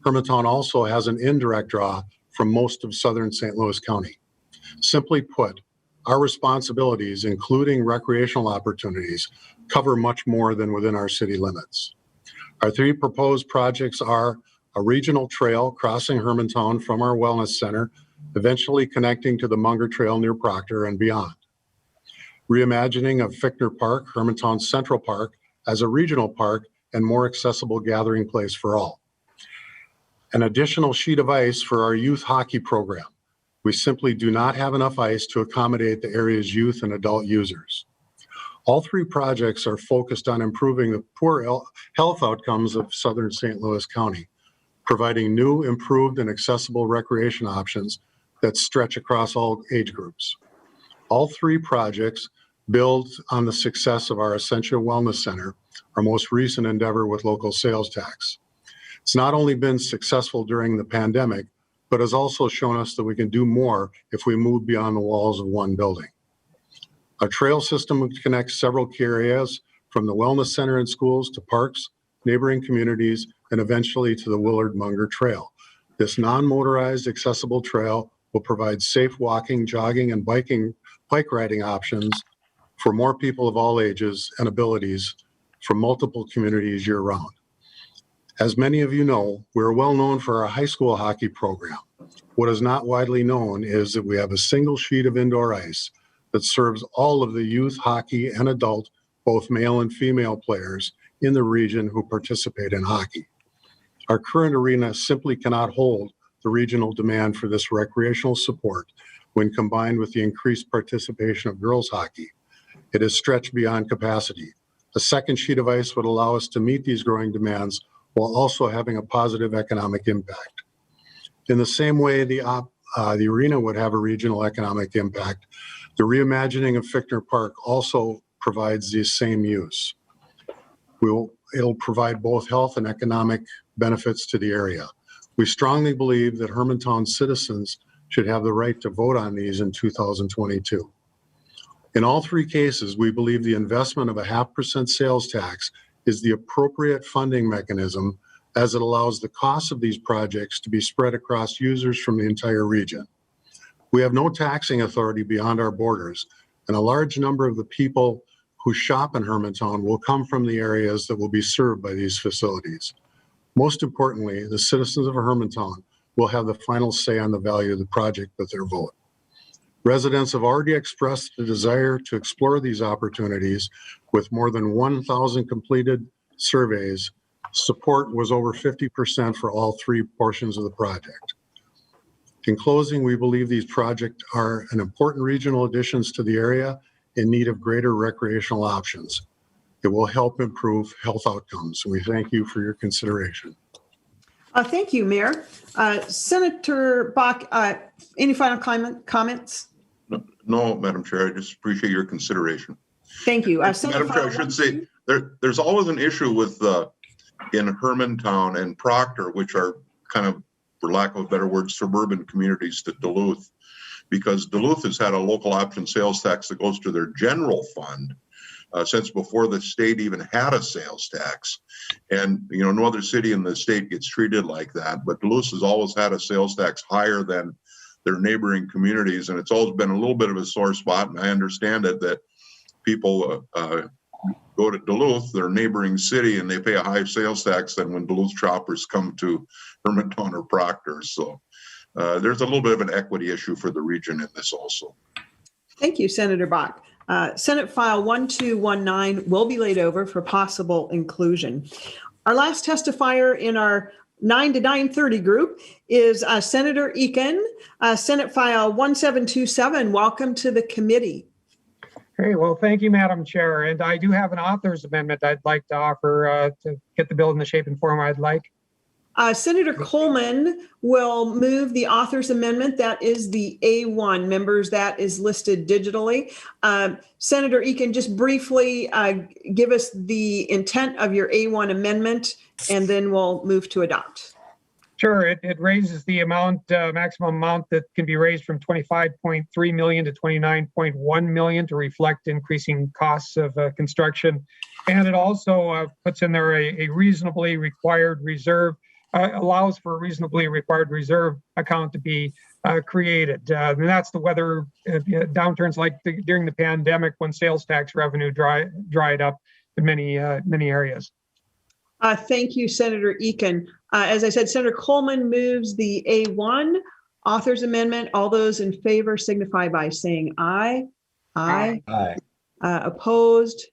S8: Hermantown also has an indirect draw from most of southern St. Louis County. Simply put, our responsibilities, including recreational opportunities, cover much more than within our city limits. Our 3 proposed projects are a regional trail crossing Hermantown from our wellness center, eventually connecting to the Munger Trail near Proctor and beyond. Reimagining of Fichtner Park, Hermantown Central Park, as a regional park and more accessible gathering place for all. An additional sheet of ice for our youth hockey program. We simply do not have enough ice to accommodate the area's youth and adult users. All 3 projects are focused on improving the poor health outcomes of southern St. Louis County, providing new, improved, and accessible recreation options that stretch across all age groups. All 3 projects build on the success of our Essentia Wellness Center, our most recent endeavor with local sales tax. It's not only been successful during the pandemic, but has also shown us that we can do more if we move beyond the walls of one building. A trail system connects several key areas, from the wellness center and schools to parks, neighboring communities, and eventually to the Willard Munger Trail. This non-motorized accessible trail will provide safe walking, jogging, and bike riding options for more people of all ages and abilities from multiple communities year-round. As many of you know, we're well known for our high school hockey program. What is not widely known is that we have a single sheet of indoor ice that serves all of the youth hockey and adult, both male and female players in the region who participate in hockey. Our current arena simply cannot hold the regional demand for this recreational support when combined with the increased participation of girls hockey. It is stretched beyond capacity. A second sheet of ice would allow us to meet these growing demands while also having a positive economic impact. In the same way the arena would have a regional economic impact, the reimagining of Fichtner Park also provides the same use. It'll provide both health and economic benefits to the area. We strongly believe that Hermantown citizens should have the right to vote on these in 2022. In all 3 cases, we believe the investment of a 0.5% sales tax is the appropriate funding mechanism, as it allows the cost of these projects to be spread across users from the entire region. We have no taxing authority beyond our borders, and a large number of the people who shop in Hermantown will come from the areas that will be served by these facilities. Most importantly, the citizens of Hermantown will have the final say on the value of the project with their vote. Residents have already expressed a desire to explore these opportunities with more than 1,000 completed surveys. Support was over 50% for all three portions of the project. In closing, we believe these projects are an important regional additions to the area in need of greater recreational options. It will help improve health outcomes. We thank you for your consideration.
S1: Thank you, Mayor. Senator Bach, any final comments?
S7: No, Madam Chair, I just appreciate your consideration.
S1: Thank you.
S7: Madam Chair, I should say there's always an issue with in Hermantown and Proctor, which are kind of, for lack of a better word, suburban communities to Duluth, because Duluth has had a local option sales tax that goes to their general fund since before the state even had a sales tax. And, you know, no other city in the state gets treated like that, but Duluth has always had a sales tax higher than their neighboring communities. And it's always been a little bit of a sore spot. And I understand it that people go to Duluth, their neighboring city, and they pay a high sales tax than when Duluth shoppers come to Hermantown or Proctor. So there's a little bit of an equity issue for the region in this also.
S1: Thank you, Senator Bach. Senate File 1219 will be laid over for possible inclusion. Our last testifier in our 9 to 9:30 group is Senator Eakin, Senate File 1727. Welcome to the committee.
S9: Hey, well, thank you, Madam Chair. And I do have an author's amendment I'd like to offer to get the bill in the shape and form I'd like.
S1: Senator Coleman will move the author's amendment. That is the A1. Members, that is listed digitally. Senator Eakin, just briefly give us the intent of your A1 amendment, and then we'll move to adopt.
S9: Sure. It raises the amount, maximum amount that can be raised from 25.3 million to 29.1 million to reflect increasing costs of construction. And it also puts in there a reasonably required reserve, allows for a reasonably required reserve account to be created. And that's the weather downturns like during the pandemic when sales tax revenue dried up in many areas.
S1: Thank you, Senator Eakin. As I said, Senator Coleman moves the A1 author's amendment. All those in favor signify by saying aye. Aye.
S22: Aye.
S1: Opposed?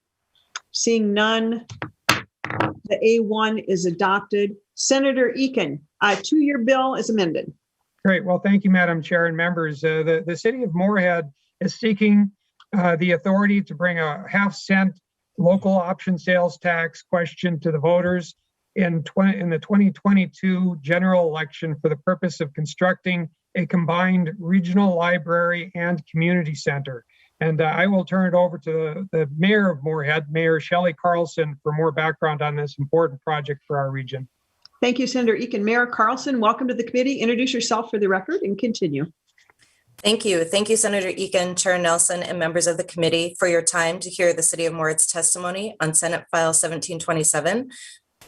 S1: Seeing none, the A1 is adopted. Senator Eakin, two-year bill is amended.
S9: Great. Well, thank you, Madam Chair and members. The city of Moorhead is seeking the authority to bring a half-cent local option sales tax question to the voters in the 2022 general election for the purpose of constructing a combined regional library and community center. And I will turn it over to the mayor of Moorhead, Mayor Shelley Carlson, for more background on this important project for our region.
S1: Thank you, Senator Eakin. Mayor Carlson, welcome to the committee. Introduce yourself for the record and continue.
S10: Thank you. Thank you, Senator Eakin, Chair Nelson, and members of the committee for your time to hear the City of Moorhead's testimony on Senate File 1727.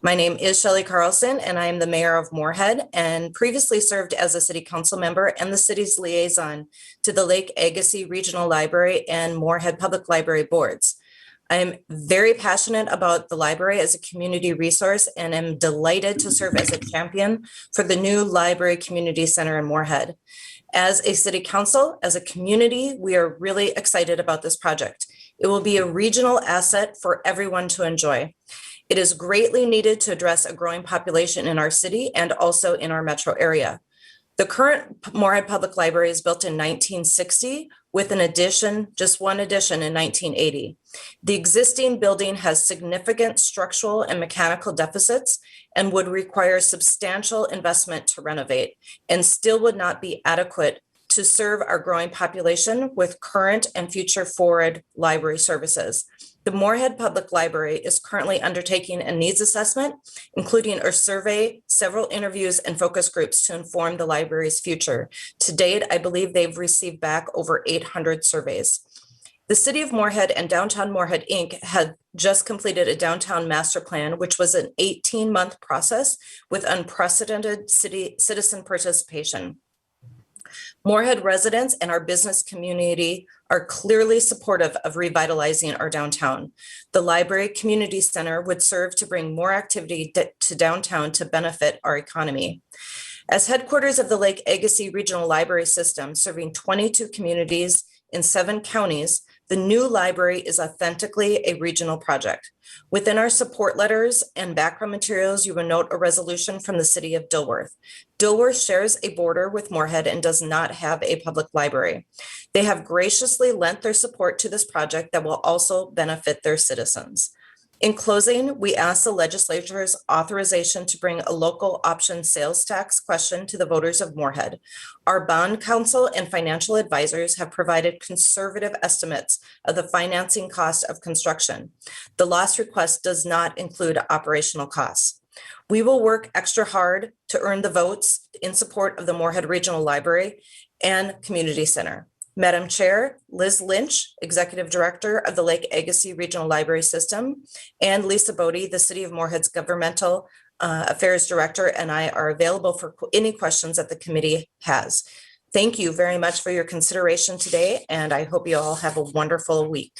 S10: My name is Shelley Carlson, and I am the mayor of Moorhead and previously served as a city council member and the city's liaison to the Lake Agassiz Regional Library and Moorhead Public Library boards. I am very passionate about the library as a community resource and am delighted to serve as a champion for the new Library Community Center in Moorhead. As a city council, as a community, we are really excited about this project. It will be a regional asset for everyone to enjoy. It is greatly needed to address a growing population in our city and also in our metro area. The current Moorhead Public Library is built in 1960 with an addition, just one addition in 1980. The existing building has significant structural and mechanical deficits and would require substantial investment to renovate and still would not be adequate to serve our growing population with current and future forward library services. The Moorhead Public Library is currently undertaking a needs assessment, including a survey, several interviews, and focus groups to inform the library's future. To date, I believe they've received back over 800 surveys. The City of Moorhead and Downtown Moorhead, Inc. had just completed a downtown master plan, which was an 18-month process with unprecedented citizen participation. Moorhead residents and our business community are clearly supportive of revitalizing our downtown. The Library Community Center would serve to bring more activity to downtown to benefit our economy. As headquarters of the Lake Agassiz Regional Library System, serving 22 communities in 7 counties, the new library is authentically a regional project. Within our support letters and background materials, you will note a resolution from the city of Dilworth. Dilworth shares a border with Moorhead and does not have a public library. They have graciously lent their support to this project that will also benefit their citizens. In closing, we ask the legislature's authorization to bring a local option sales tax question to the voters of Moorhead. Our bond counsel and financial advisors have provided conservative estimates of the financing cost of construction. The loss request does not include operational costs. We will work extra hard to earn the votes in support of the Moorhead Regional Library and Community Center. Madam Chair, Liz Lynch, Executive Director of the Lake Agassiz Regional Library System, and Lisa Bodie, the City of Moorhead's Governmental Affairs Director, and I are available for any questions that the committee has. Thank you very much for your consideration today, and I hope you all have a wonderful week.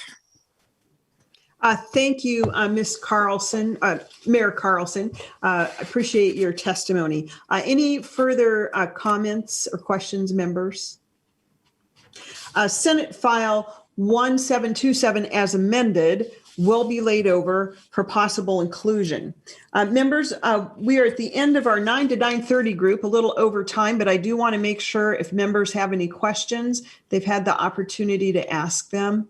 S1: Thank you, Ms. Carlson, Mayor Carlson. Appreciate your testimony. Any further comments or questions, members? Senate File 1727 as amended will be laid over for possible inclusion. Members, we are at the end of our 9 to 9:30 group, a little over time, but I do want to make sure if members have any questions, they've had the opportunity to ask them.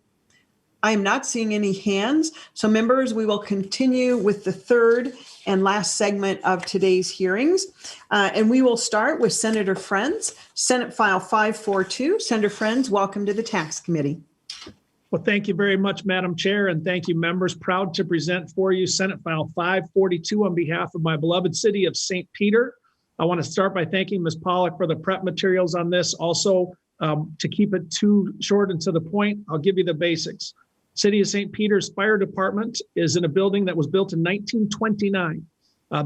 S1: I am not seeing any hands. So members, we will continue with the third and last segment of today's hearings. And we will start with Senator Friends, Senate File 542. Senator Friends, welcome to the Tax Committee.
S11: Well, thank you very much, Madam Chair, and thank you, members. Proud to present for you Senate File 542 on behalf of my beloved city of St. Peter. I want to start by thanking Ms. Pollock for the prep materials on this. Also, to keep it too short and to the point, I'll give you the basics. City of St. Peter's Fire Department is in a building that was built in 1929.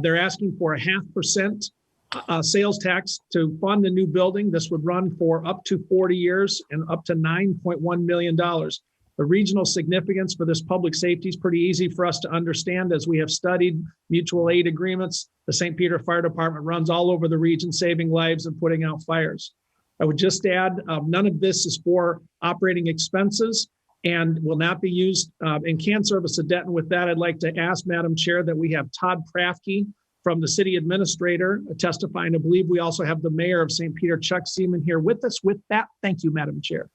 S11: They're asking for a 0.5% sales tax to fund the new building. This would run for up to 40 years and up to $9.1 million. The regional significance for this public safety is pretty easy for us to understand as we have studied mutual aid agreements. The St. Peter Fire Department runs all over the region, saving lives and putting out fires. I would just add, none of this is for operating expenses and will not be used and can service a debt. And with that, I'd like to ask Madam Chair that we have Todd Prafke from the city administrator testifying. I believe we also have the mayor of St. Peter, Chuck Seaman, here with us. With that, thank you, Madam Chair.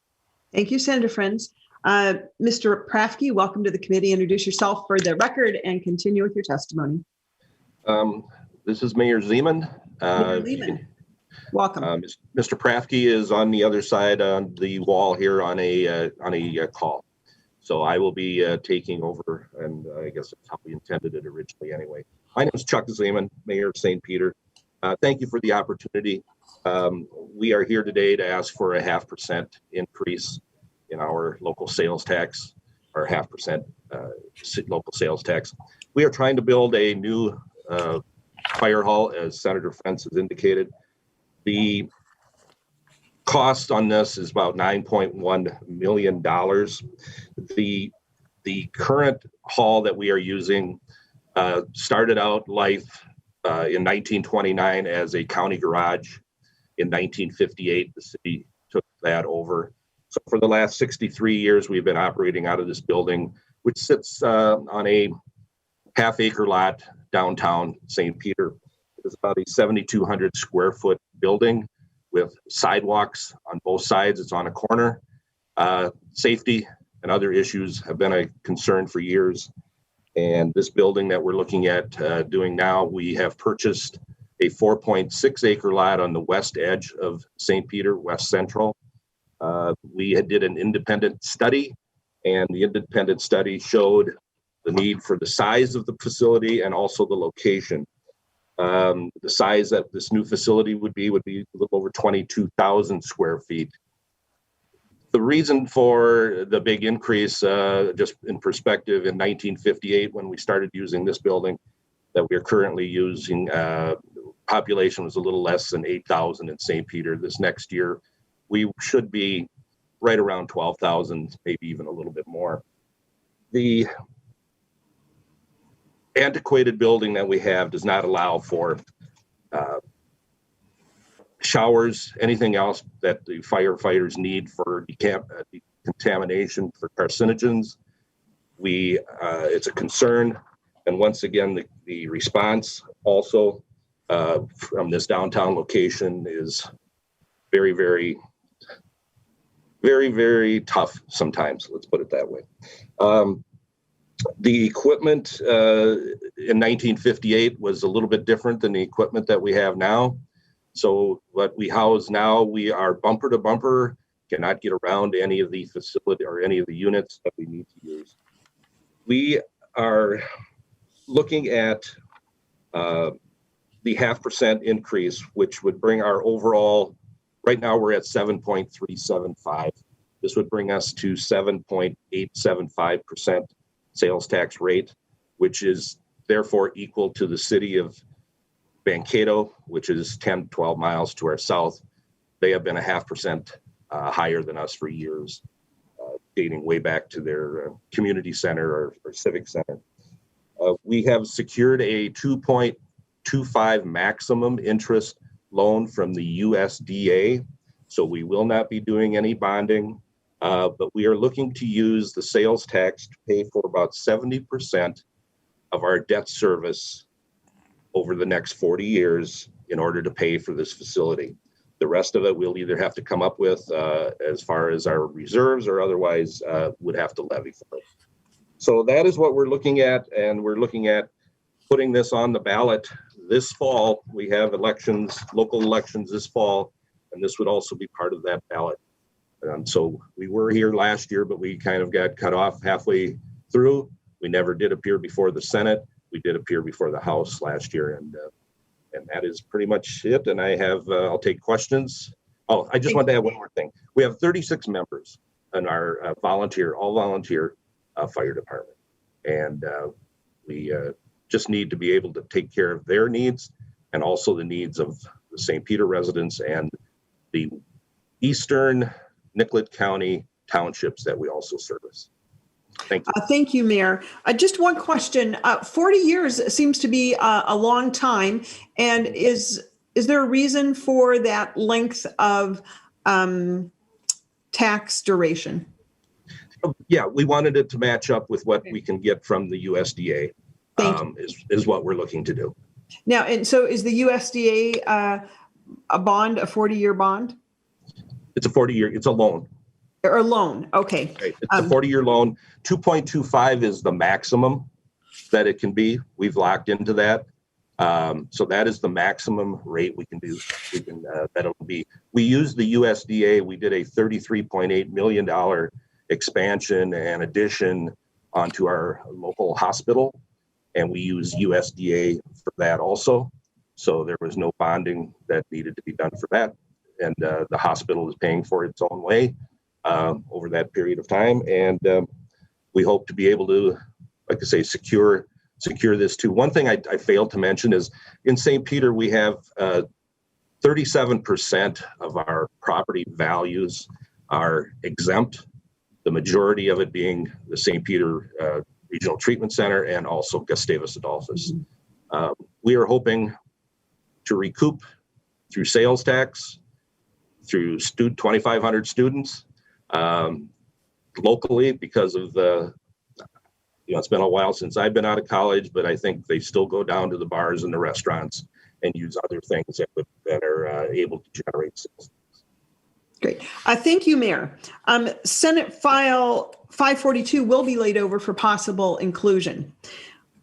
S1: Thank you, Senator Friends. Mr. Prafke, welcome to the committee. Introduce yourself for the record and continue with your testimony.
S12: This is Mayor Zeman.
S1: Mayor Zeman. Welcome.
S12: Mr. Prafke is on the other side on the wall here on a call. So I will be taking over, and I guess that's how we intended it originally anyway. My name is Chuck Zeman, Mayor of St. Peter. Thank you for the opportunity. We are here today to ask for a 0.5% increase in our local sales tax, or 0.5% local sales tax. We are trying to build a new fire hall, as Senator Fentz has indicated. The cost on this is about $9.1 million. The current hall that we are using started out life in 1929 as a county garage. In 1958, the city took that over. So for the last 63 years, we've been operating out of this building, which sits on a half-acre lot downtown St. Peter. It's about a 7,200 square foot building with sidewalks on both sides. It's on a corner. Safety and other issues have been a concern for years. And this building that we're looking at doing now, we have purchased a 4.6 acre lot on the west edge of St. Peter, West Central. We did an independent study, and the independent study showed the need for the size of the facility and also the location. The size that this new facility would be a little over 22,000 square feet. The reason for the big increase, just in perspective, in 1958, when we started using this building that we are currently using, population was a little less than 8,000 in St. Peter. This next year, we should be right around 12,000, maybe even a little bit more. The antiquated building that we have does not allow for showers, anything else that the firefighters need for decontamination for carcinogens. It's a concern. And once again, the response also from this downtown location is very, very, very, very tough sometimes. Let's put it that way. The equipment in 1958 was a little bit different than the equipment that we have now. So what we house now, we are bumper to bumper, cannot get around any of the facility or any of the units that we need to use. We are looking at the 0.5% increase, which would bring our overall, right now we're at 7.375. This would bring us to 7.875% sales tax rate, which is therefore equal to the city of Mankato, which is 10, 12 miles to our south. They have been 0.5% higher than us for years, dating way back to their community center or civic center. We have secured a 2.25 maximum interest loan from the USDA. So we will not be doing any bonding, but we are looking to use the sales tax to pay for about 70% of our debt service over the next 40 years in order to pay for this facility. The rest of it we'll either have to come up with as far as our reserves or otherwise would have to levy for it. So that is what we're looking at, and we're looking at putting this on the ballot this fall. We have elections, local elections this fall, and this would also be part of that ballot. So we were here last year, but we kind of got cut off halfway through. We never did appear before the Senate. We did appear before the House last year, and that is pretty much it. And I have, I'll take questions. Oh, I just wanted to add one more thing. We have 36 members in our all volunteer fire department. And we just need to be able to take care of their needs and also the needs of the St. Peter residents and the eastern Nicollet County townships that we also service. Thank you.
S1: Thank you, Mayor. Just one question. 40 years seems to be a long time. And is there a reason for that length of tax duration?
S12: Yeah, we wanted it to match up with what we can get from the USDA is what we're looking to do.
S1: Now, and so is the USDA a bond, a 40-year bond?
S12: It's a 40-year, it's a loan.
S1: Or a loan, okay.
S12: Right. It's a 40-year loan. 2.25 is the maximum that it can be. We've locked into that. So that is the maximum rate we can do. We can, that'll be, we use the USDA. We did a $33.8 million expansion and addition onto our local hospital. And we use USDA for that also. So there was no bonding that needed to be done for that. And the hospital is paying for its own way over that period of time. And we hope to be able to, like I say, secure this too. One thing I failed to mention is in St. Peter, we have 37% of our property values are exempt. The majority of it being the St. Peter Regional Treatment Center and also Gustavus Adolphus. We are hoping to recoup through sales tax, through 2,500 students, locally because of the, it's been a while since I've been out of college, but I think they still go down to the bars and the restaurants and use other things that are able to generate sales.
S1: Great. Thank you, Mayor. Senate File 542 will be laid over for possible inclusion.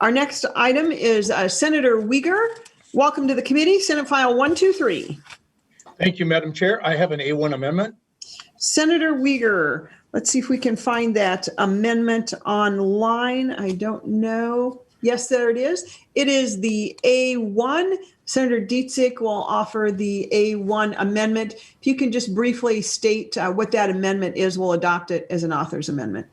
S1: Our next item is Senator Uyghur. Welcome to the committee. Senate File 123.
S2: Thank you, Madam Chair. I have an A1 amendment.
S1: Senator Uyghur, let's see if we can find that amendment online. I don't know. Yes, there it is. It is the A1. Senator Dziedzic will offer the A1 amendment. If you can just briefly state what that amendment is, we'll adopt it as an author's amendment.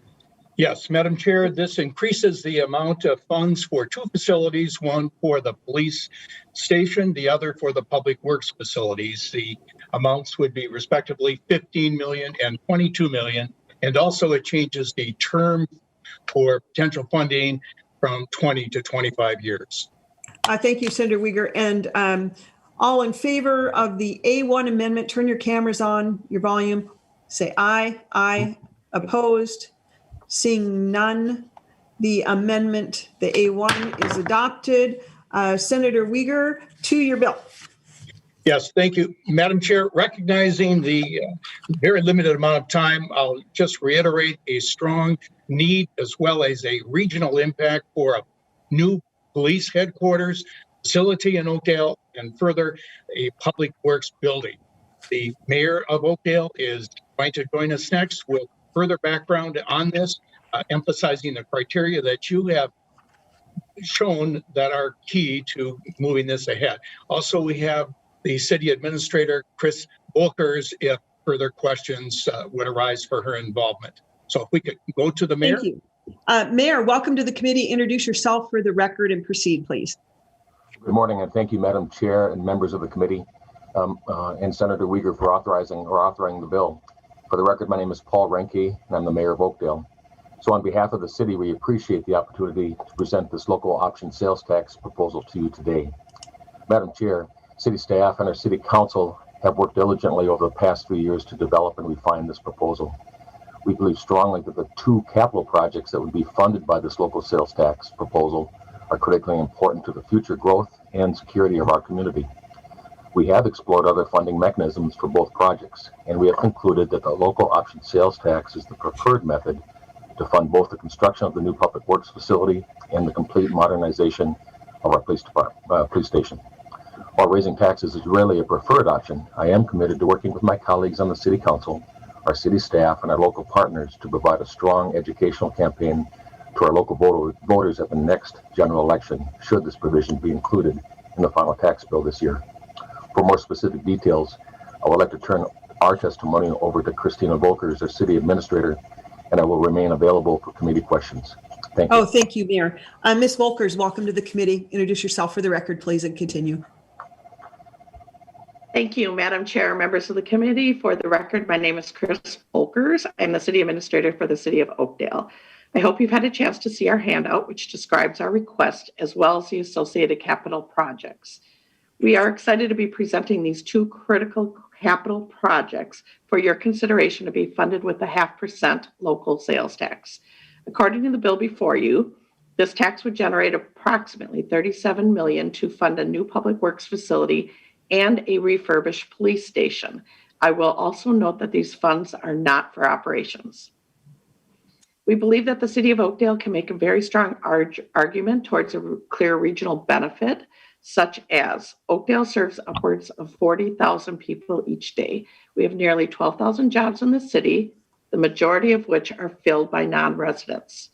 S2: Yes, Madam Chair, this increases the amount of funds for two facilities, one for the police station, the other for the public works facilities. The amounts would be respectively $15 million and $22 million. And also it changes the term for potential funding from 20 to 25 years.
S1: Thank you, Senator Uyghur. And All in favor of the A1 amendment, turn your cameras on, your volume, say aye. Aye. Opposed? Seeing none, the amendment, the A1 is adopted. Senator Uyghur, to your bill.
S2: Yes, thank you, Madam Chair. Recognizing the very limited amount of time, I'll just reiterate a strong need as well as a regional impact for a new police headquarters facility in Oakdale and further a public works building. The mayor of Oakdale is going to join us next with further background on this, emphasizing the criteria that you have shown that are key to moving this ahead. Also, we have the city administrator, Chris Volkers, if further questions would arise for her involvement. So if we could go to the mayor.
S1: Thank you. Mayor, welcome to the committee. Introduce yourself for the record and proceed, please.
S13: Good morning, and thank you, Madam Chair and members of the committee, and Senator Uyghur for authoring the bill. For the record, my name is Paul Renke, and I'm the mayor of Oakdale. So on behalf of the city, we appreciate the opportunity to present this local option sales tax proposal to you today. Madam Chair, city staff and our city council have worked diligently over the past 3 years to develop and refine this proposal. We believe strongly that the two capital projects that would be funded by this local sales tax proposal are critically important to the future growth and security of our community. We have explored other funding mechanisms for both projects, and we have concluded that the local option sales tax is the preferred method to fund both the construction of the new public works facility and the complete modernization of our police station. While raising taxes is rarely a preferred option, I am committed to working with my colleagues on the city council, our city staff, and our local partners to provide a strong educational campaign to our local voters at the next general election, should this provision be included in the final tax bill this year. For more specific details, I would like to turn our testimony over to Christina Volkers, our city administrator, and I will remain available for committee questions. Thank you.
S1: Oh, thank you, Mayor. Ms. Volkers, welcome to the committee. Introduce yourself for the record, please, and continue.
S14: Thank you, Madam Chair, members of the committee. For the record, my name is Chris Volkers. I'm the city administrator for the city of Oakdale. I hope you've had a chance to see our handout, which describes our request as well as the associated capital projects. We are excited to be presenting these two critical capital projects for your consideration to be funded with a 0.5% local sales tax. According to the bill before you, this tax would generate approximately $37 million to fund a new public works facility and a refurbished police station. I will also note that these funds are not for operations. We believe that the city of Oakdale can make a very strong argument towards a clear regional benefit, such as Oakdale serves upwards of 40,000 people each day. We have nearly 12,000 jobs in the city, the majority of which are filled by non-residents.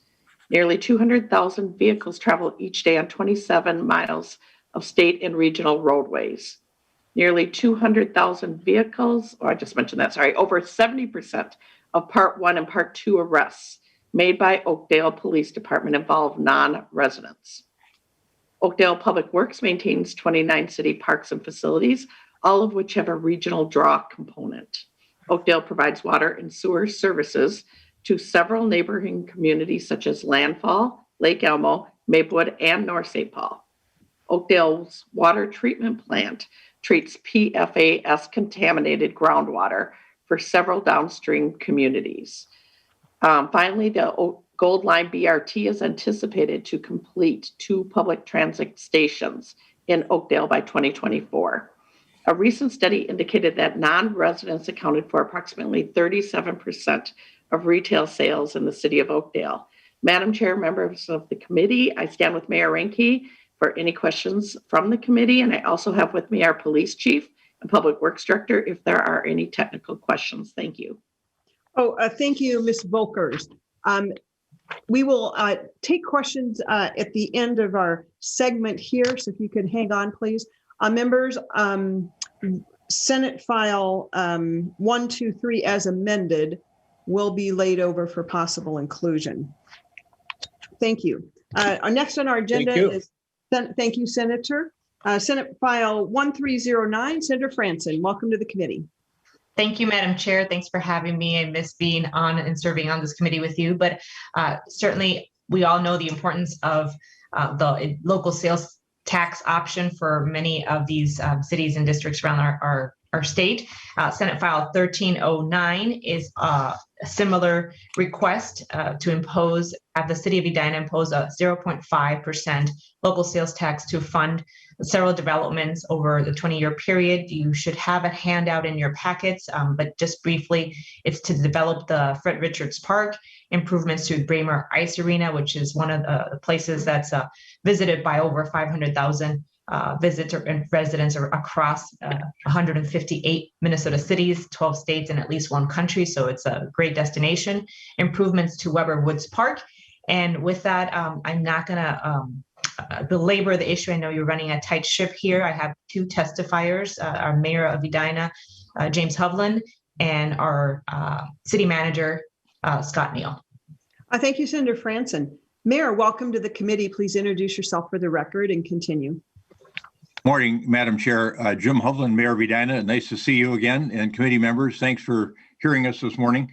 S14: Nearly 200,000 vehicles travel each day on 27 miles of state and regional roadways. Nearly 200,000 vehicles, or I just mentioned that, sorry, over 70% of Part 1 and Part 2 arrests made by Oakdale Police Department involve non-residents. Oakdale Public Works maintains 29 city parks and facilities, all of which have a regional draw component. Oakdale provides water and sewer services to several neighboring communities such as Landfall, Lake Elmo, Maplewood, and North St. Paul. Oakdale's water treatment plant treats PFAS contaminated groundwater for several downstream communities. Finally, the Gold Line BRT is anticipated to complete 2 public transit stations in Oakdale by 2024. A recent study indicated that non-residents accounted for approximately 37% of retail sales in the city of Oakdale. Madam Chair, members of the committee, I stand with Mayor Renke for any questions from the committee, and I also have with me our police chief and public works director if there are any technical questions. Thank you.
S1: Oh, thank you, Ms. Volkers. We will take questions at the end of our segment here, so if you could hang on, please. Members, Senate File 123 as amended will be laid over for possible inclusion. Thank you. Next on our agenda is, thank you, Senator. Senate File 1309, Senator Franson, welcome to the committee.
S17: Thank you, Madam Chair. Thanks for having me. I miss being on and serving on this committee with you, but certainly we all know the importance of the local sales tax option for many of these cities and districts around our state. Senate File 1309 is a similar request to have the city of Edina impose a 0.5% local sales tax to fund several developments over the 20-year period. You should have a handout in your packets, but just briefly, it's to develop the Fred Richards Park, improvements to Braemar Ice Arena, which is one of the places that's visited by over 500,000 visitors and residents across 158 Minnesota cities, 12 states, and at least one country. So it's a great destination. Improvements to Weber Woods Park. And with that, I'm not going to belabor the issue. I know you're running a tight ship here. I have two testifiers, our mayor of Edina, James Hovland, and our city manager, Scott Neal.
S1: Thank you, Senator Franson. Mayor, welcome to the committee. Please introduce yourself for the record and continue.
S16: Morning, Madam Chair. Jim Hovland, Mayor of Edina. Nice to see you again. And committee members, thanks for hearing us this morning.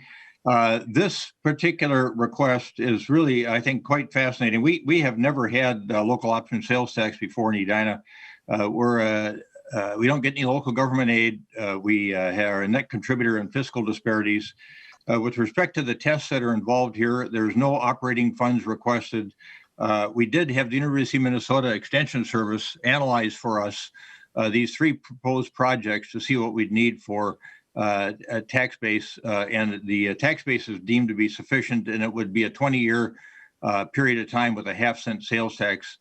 S16: This particular request is really, I think, quite fascinating. We have never had local option sales tax before in Edina. We don't get any local government aid. We are a net contributor in fiscal disparities. With respect to the tests that are involved here, there's no operating funds requested. We did have the University of Minnesota Extension Service analyze for us these three proposed projects to see what we'd need for a tax base, and the tax base is deemed to be sufficient, and it would be a 20-year period of time with a half-cent sales tax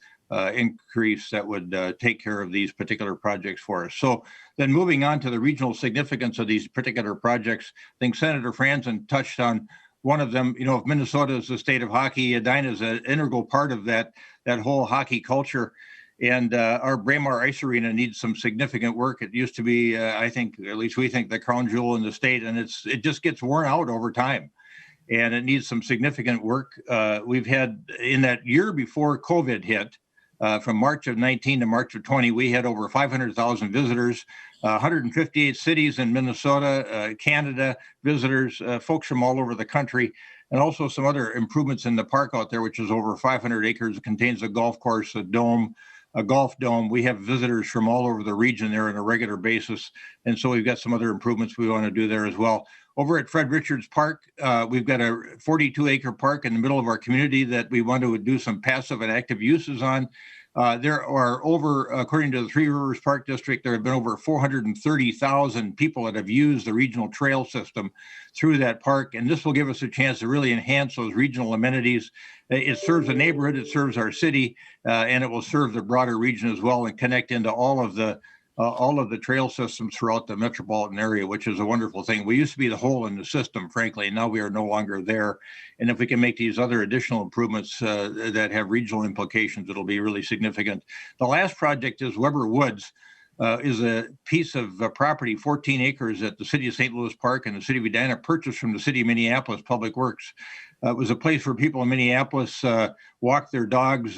S16: increase that would take care of these particular projects for us. So then moving on to the regional significance of these particular projects, I think Senator Franson touched on one of them. You know, if Minnesota is the state of hockey, Edina is an integral part of that whole hockey culture. And our Braemar Ice Arena needs some significant work. It used to be, I think, at least we think, the crown jewel in the state, and it just gets worn out over time. And it needs some significant work. We've had, in that year before COVID hit, from March of 19 to March of 20, we had over 500,000 visitors, 158 cities in Minnesota, Canada, visitors, folks from all over the country, and also some other improvements in the park out there, which is over 500 acres. It contains a golf course, a dome, a golf dome. We have visitors from all over the region there on a regular basis. And so we've got some other improvements we want to do there as well. Over at Fred Richards Park, we've got a 42-acre park in the middle of our community that we want to do some passive and active uses on. There are over, according to the Three Rivers Park District, there have been over 430,000 people that have used the regional trail system through that park. And this will give us a chance to really enhance those regional amenities. It serves the neighborhood, it serves our city, and it will serve the broader region as well and connect into all of the trail systems throughout the metropolitan area, which is a wonderful thing. We used to be the hole in the system, frankly, and now we are no longer there. And if we can make these other additional improvements that have regional implications, it'll be really significant. The last project is Weber Woods, is a piece of property, 14 acres at the city of St. Louis Park and the city of Edina purchased from the city of Minneapolis Public Works. It was a place where people in Minneapolis walk their dogs.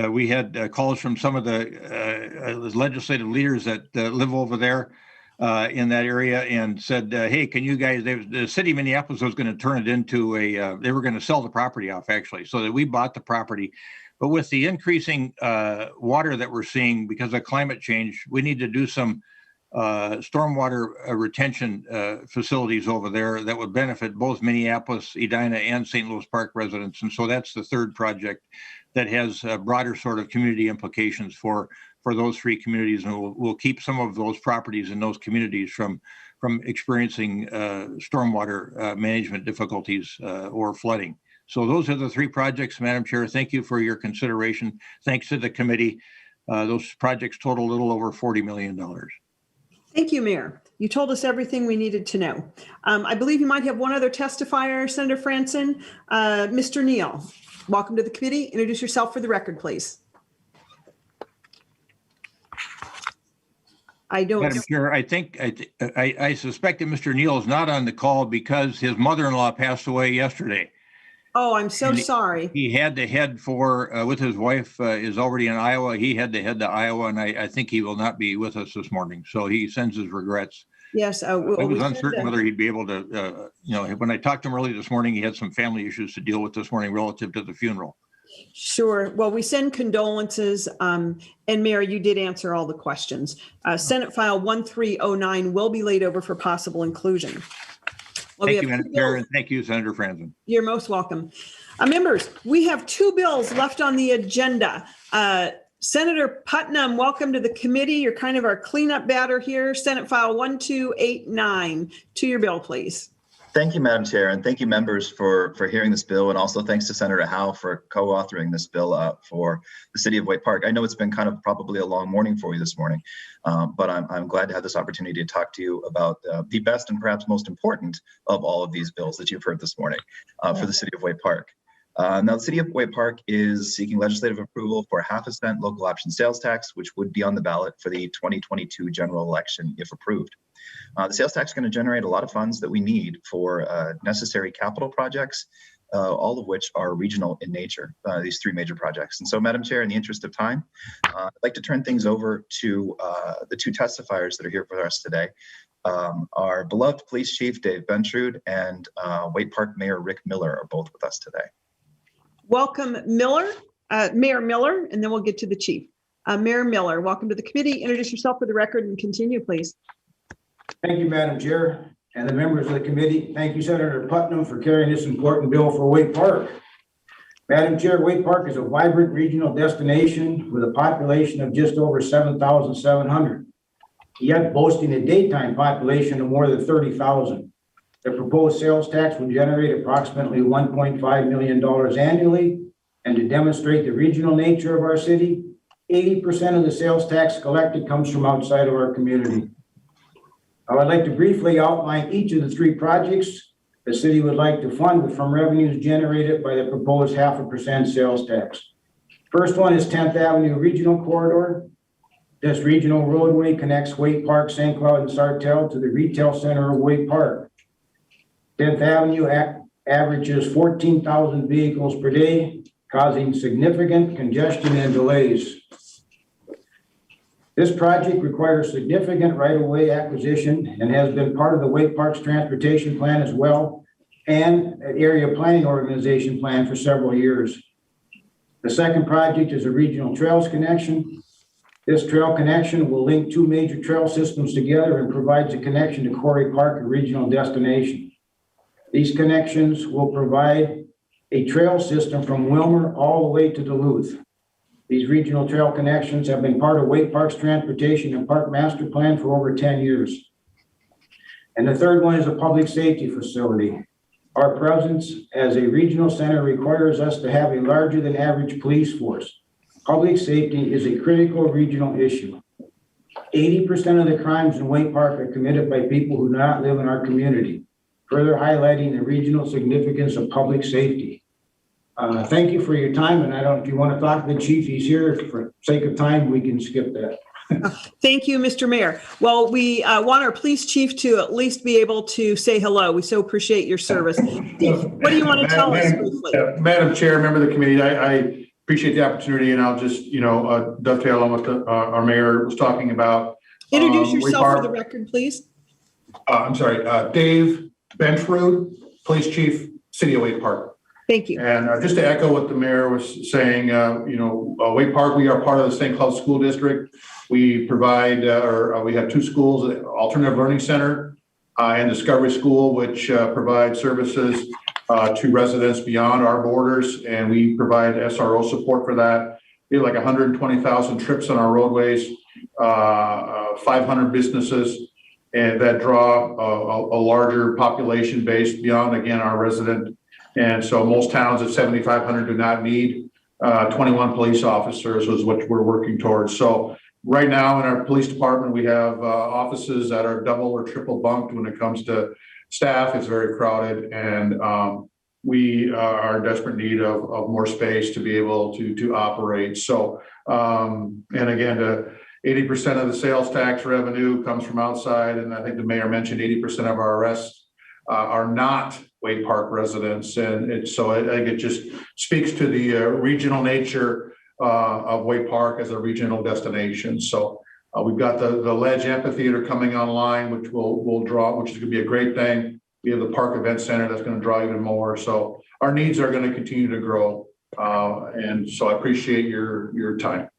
S16: We had calls from some of the legislative leaders that live over there in that area and said, hey, can you guys, the city of Minneapolis was going to turn it into they were going to sell the property off actually, so that we bought the property. But with the increasing water that we're seeing because of climate change, we need to do some stormwater retention facilities over there that would benefit both Minneapolis, Edina, and St. Louis Park residents. And so that's the third project that has broader sort of community implications for those three communities, and we'll keep some of those properties in those communities from experiencing stormwater management difficulties or flooding. So those are the three projects, Madam Chair. Thank you for your consideration. Thanks to the committee. Those projects total a little over $40 million.
S1: Thank you, Mayor. You told us everything we needed to know. I believe you might have one other testifier, Senator Franson. Mr. Neal, welcome to the committee. Introduce yourself for the record, please.
S16: Madam Chair, I think I suspect that Mr. Neal is not on the call because his mother-in-law passed away yesterday.
S1: Oh, I'm so sorry.
S16: He had to head with his wife is already in Iowa. He had to head to Iowa, and I think he will not be with us this morning. So he sends his regrets.
S1: Yes.
S16: I was uncertain whether he'd be able to, when I talked to him early this morning, he had some family issues to deal with this morning relative to the funeral.
S1: Sure. Well, we send condolences. And Mayor, you did answer all the questions. Senate File 1309 will be laid over for possible inclusion. Well,
S16: Thank you, Madam Chair, and thank you, Senator Franzen.
S1: You're most welcome. Members, we have 2 bills left on the agenda. Senator Putnam, welcome to the committee. You're kind of our cleanup batter here. Senate File 1289. To your bill, please.
S18: Thank you, Madam Chair, and thank you, members, for hearing this bill, and also thanks to Senator Howe for co-authoring this bill for the city of Waite Park. I know it's been kind of probably a long morning for you this morning, but I'm glad to have this opportunity to talk to you about the best and perhaps most important of all of these bills that you've heard this morning for the city of Waite Park. Now, the city of Waite Park is seeking legislative approval for a 1/2 cent local option sales tax, which would be on the ballot for the 2022 general election if approved. The sales tax is going to generate a lot of funds that we need for necessary capital projects, all of which are regional in nature, these 3 major projects. And so, Madam Chair, in the interest of time, I'd like to turn things over to the 2 testifiers that are here for us today. Our beloved Police Chief Dave Bentrude and Waite Park Mayor Rick Miller are both with us today.
S1: Welcome, Mayor Miller, and then we'll get to the chief. Mayor Miller, welcome to the committee. Introduce yourself for the record and continue, please.
S19: Thank you, Madam Chair, and the members of the committee. Thank you, Senator Putnam, for carrying this important bill for Waite Park. Madam Chair, Waite Park is a vibrant regional destination with a population of just over 7,700, yet boasting a daytime population of more than 30,000. The proposed sales tax would generate approximately $1.5 million annually, and to demonstrate the regional nature of our city, 80% of the sales tax collected comes from outside of our community. I would like to briefly outline each of the 3 projects the city would like to fund from revenues generated by the proposed 0.5% sales tax. First one is 10th Avenue Regional Corridor. This regional roadway connects Waite Park, St. Cloud, and Sartell to the retail center of Waite Park. 10th Avenue averages 14,000 vehicles per day, causing significant congestion and delays. This project requires significant right-of-way acquisition and has been part of the Waite Park's transportation plan as well, and an area planning organization plan for several years. The second project is a regional trails connection. This trail connection will link 2 major trail systems together and provides a connection to Quarry Park, a regional destination. These connections will provide a trail system from Wilmer all the way to Duluth. These regional trail connections have been part of Waite Park's transportation and park master plan for over 10 years. And the third one is a public safety facility. Our presence as a regional center requires us to have a larger than average police force. Public safety is a critical regional issue. 80% of the crimes in Waite Park are committed by people who do not live in our community, further highlighting the regional significance of public safety. Thank you for your time, and I don't, if you want to talk to the chief, he's here. For sake of time, we can skip that.
S1: Thank you, Mr. Mayor. Well, we want our police chief to at least be able to say hello. We so appreciate your service. What do you want to tell us briefly?
S21: Madam Chair, member of the committee, I appreciate the opportunity, and I'll just, dovetail on what our mayor was talking about.
S1: Introduce yourself for the record, please.
S21: I'm sorry, Dave Bentrude, Police Chief, City of Waite Park.
S1: Thank you.
S21: And just to echo what the mayor was saying, Waite Park, we are part of the St. Cloud School District. We provide, we have 2 schools, Alternative Learning Center and Discovery School, which provide services to residents beyond our borders, and we provide SRO support for that. We have like 120,000 trips on our roadways, 500 businesses, and that draw a larger population base beyond, again, our resident. And so most towns at 7,500 do not need 21 police officers, is what we're working towards. So right now in our police department, we have offices that are double or triple bunked when it comes to staff. It's very crowded, and we are in desperate need of more space to be able to operate. So, and again, 80% of the sales tax revenue comes from outside. And I think the mayor mentioned 80% of our arrests are not Waite Park residents. And so I think it just speaks to the regional nature of Waite Park as a regional destination. So we've got the Ledge Amphitheater coming online, which will draw, which is going to be a great thing. We have the Park Event Center that's going to draw even more. So our needs are going to continue to grow. And so I appreciate your time.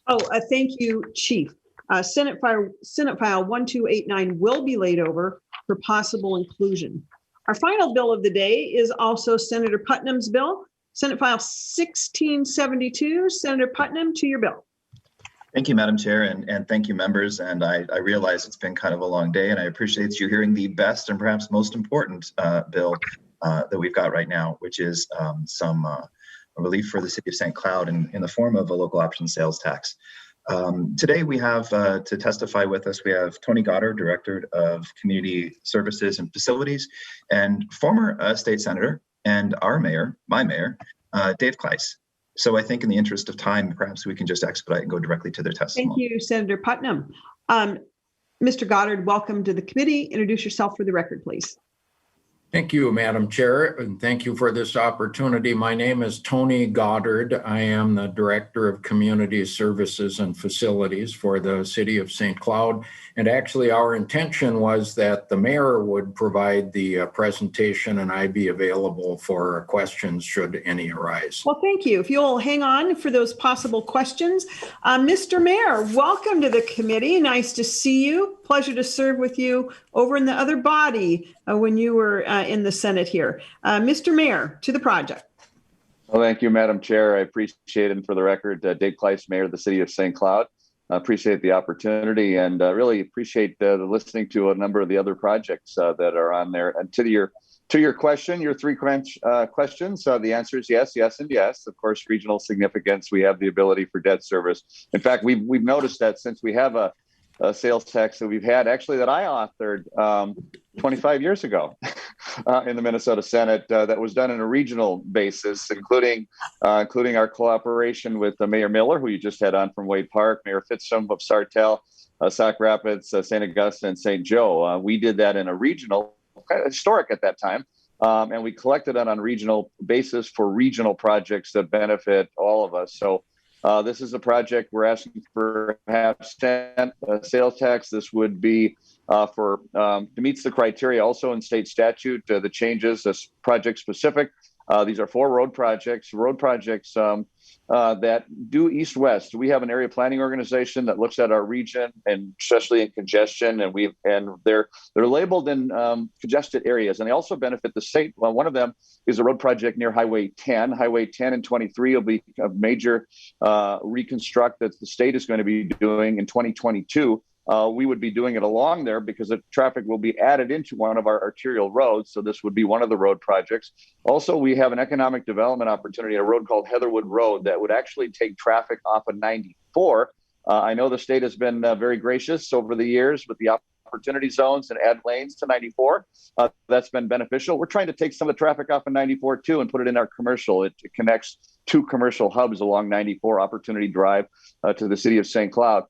S1: Oh, thank you, Chief. Senate File 1289 will be laid over for possible inclusion. Our final bill of the day is also Senator Putnam's bill, Senate File 1672. Senator Putnam, to your bill.
S18: Thank you, Madam Chair, and thank you, members. And I realize it's been kind of a long day, and I appreciate you hearing the best and perhaps most important bill that we've got right now, which is some relief for the city of St. Cloud in the form of a local option sales tax. Today we have to testify with us, we have Tony Goddard, Director of Community Services and Facilities, and former state senator and our mayor, my mayor, Dave Kleis. So I think in the interest of time, perhaps we can just expedite and go directly to their testimony.
S1: Thank you, Senator Putnam. Mr. Goddard, welcome to the committee. Introduce yourself for the record, please.
S4: Thank you, Madam Chair, and thank you for this opportunity. My name is Tony Goddard. I am the Director of Community Services and Facilities for the City of St. Cloud. And actually, our intention was that the mayor would provide the presentation and I be available for questions should any arise.
S1: Well, thank you. If you'll hang on for those possible questions. Mr. Mayor, welcome to the committee. Nice to see you. Pleasure to serve with you over in the other body when you were in the Senate here. Mr. Mayor, to the project.
S15: Well, thank you, Madam Chair. I appreciate it. And for the record, Dave Kleis, Mayor of the City of St. Cloud. I appreciate the opportunity and really appreciate the listening to a number of the other projects that are on there. And to your question, your three questions, the answer is yes, yes, and yes. Of course, regional significance, we have the ability for debt service. In fact, we've noticed that since we have a sales tax that we've had, actually, that I authored 25 years ago in the Minnesota Senate that was done on a regional basis, including our cooperation with Mayor Miller, who you just had on from Wade Park, Mayor Fitzum of Sartell, Sauk Rapids, St. Augusta, and St. Joe. We did that in a regional, kind of historic at that time, and we collected it on a regional basis for regional projects that benefit all of us. So this is a project we're asking for half-cent sales tax. This would be it meets the criteria also in state statute. The changes, this project specific. These are 4 road projects that do east-west. We have an area planning organization that looks at our region and especially in congestion, and they're labeled in congested areas, and they also benefit the state. Well, one of them is a road project near Highway 10. Highway 10 and 23 will be a major reconstruct that the state is going to be doing in 2022. We would be doing it along there because the traffic will be added into one of our arterial roads. So this would be one of the road projects. Also, we have an economic development opportunity, a road called Heatherwood Road that would actually take traffic off of 94. I know the state has been very gracious over the years with the opportunity zones and add lanes to 94. That's been beneficial. We're trying to take some of the traffic off of 94 too and put it in our commercial. It connects 2 commercial hubs along 94 Opportunity Drive to the city of St. Cloud.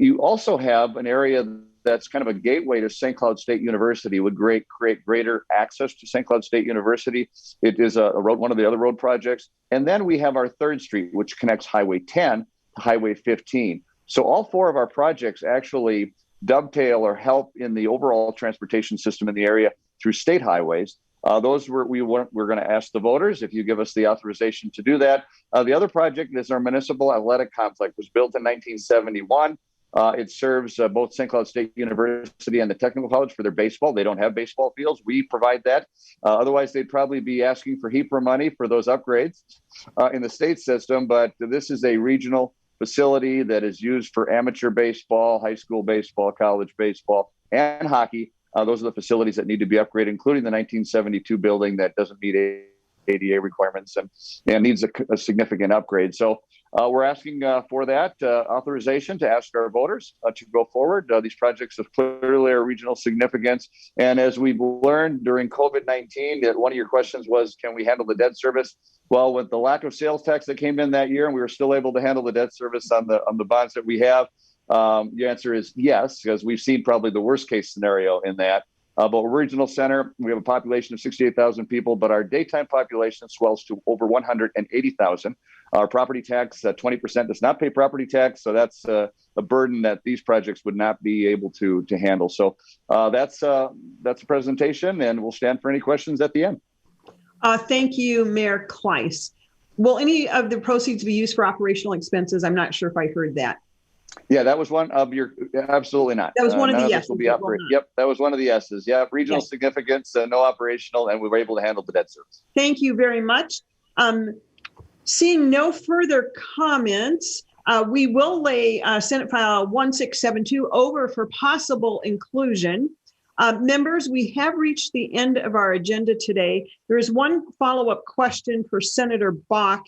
S15: You also have an area that's kind of a gateway to St. Cloud State University, would create greater access to St. Cloud State University. It is a road, one of the other road projects. And then we have our 3rd Street, which connects Highway 10 to Highway 15. So all 4 of our projects actually dovetail or help in the overall transportation system in the area through state highways. Those we're going to ask the voters if you give us the authorization to do that. The other project is our municipal athletic complex. It was built in 1971. It serves both St. Cloud State University and the Technical College for their baseball. They don't have baseball fields. We provide that. Otherwise, they'd probably be asking for HEPA money for those upgrades in the state system. But this is a regional facility that is used for amateur baseball, high school baseball, college baseball, and hockey. Those are the facilities that need to be upgraded, including the 1972 building that doesn't meet ADA requirements and needs a significant upgrade. So we're asking for that authorization to ask our voters to go forward. These projects have clearly a regional significance. And as we've learned during COVID-19, that one of your questions was, can we handle the debt service? Well, with the lack of sales tax that came in that year, and we were still able to handle the debt service on the bonds that we have, the answer is yes, because we've seen probably the worst case scenario in that. But we're a regional center. We have a population of 68,000 people, but our daytime population swells to over 180,000. Our property tax, 20% does not pay property tax. So that's a burden that these projects would not be able to handle. So that's a presentation, and we'll stand for any questions at the end.
S1: Thank you, Mayor Kleis. Will any of the proceeds be used for operational expenses? I'm not sure if I heard that.
S15: Yeah, that was one of your, absolutely not.
S1: That was one of the
S15: None
S1: yeses,
S15: this will be
S1: it will not.
S15: Yep, that was one of the yeses. Yep, regional
S1: Yes.
S15: significance, no operational, and we were able to handle the debt service.
S1: Thank you very much. Seeing no further comments, we will lay Senate File 1672 over for possible inclusion. Members, we have reached the end of our agenda today. There is one follow-up question for Senator Bach,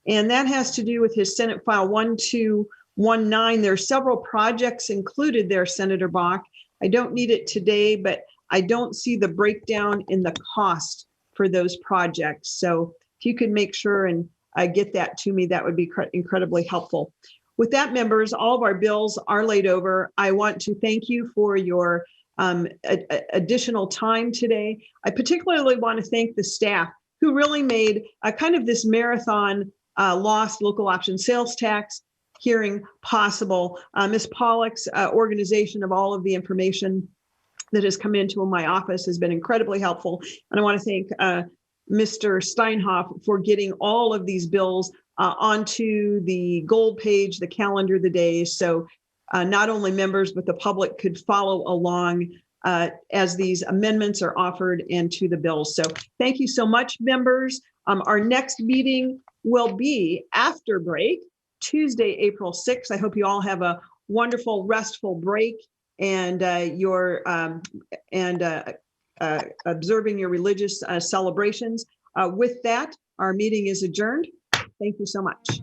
S1: and that has to do with his Senate File 1219. There are several projects included there, Senator Bach. I don't need it today, but I don't see the breakdown in the cost for those projects. So if you could make sure and get that to me, that would be incredibly helpful. With that, members, all of our bills are laid over. I want to thank you for your additional time today. I particularly want to thank the staff who really made kind of this marathon lost local option sales tax hearing possible. Ms. Pollock's organization of all of the information that has come into my office has been incredibly helpful. And I want to thank Mr. Steinhoff for getting all of these bills onto the gold page, the calendar of the day. So not only members, but the public could follow along as these amendments are offered into the bills. So thank you so much, members. Our next meeting will be after break, Tuesday, April 6th. I hope you all have a wonderful, restful break and observing your religious celebrations. With that, our meeting is adjourned. Thank you so much.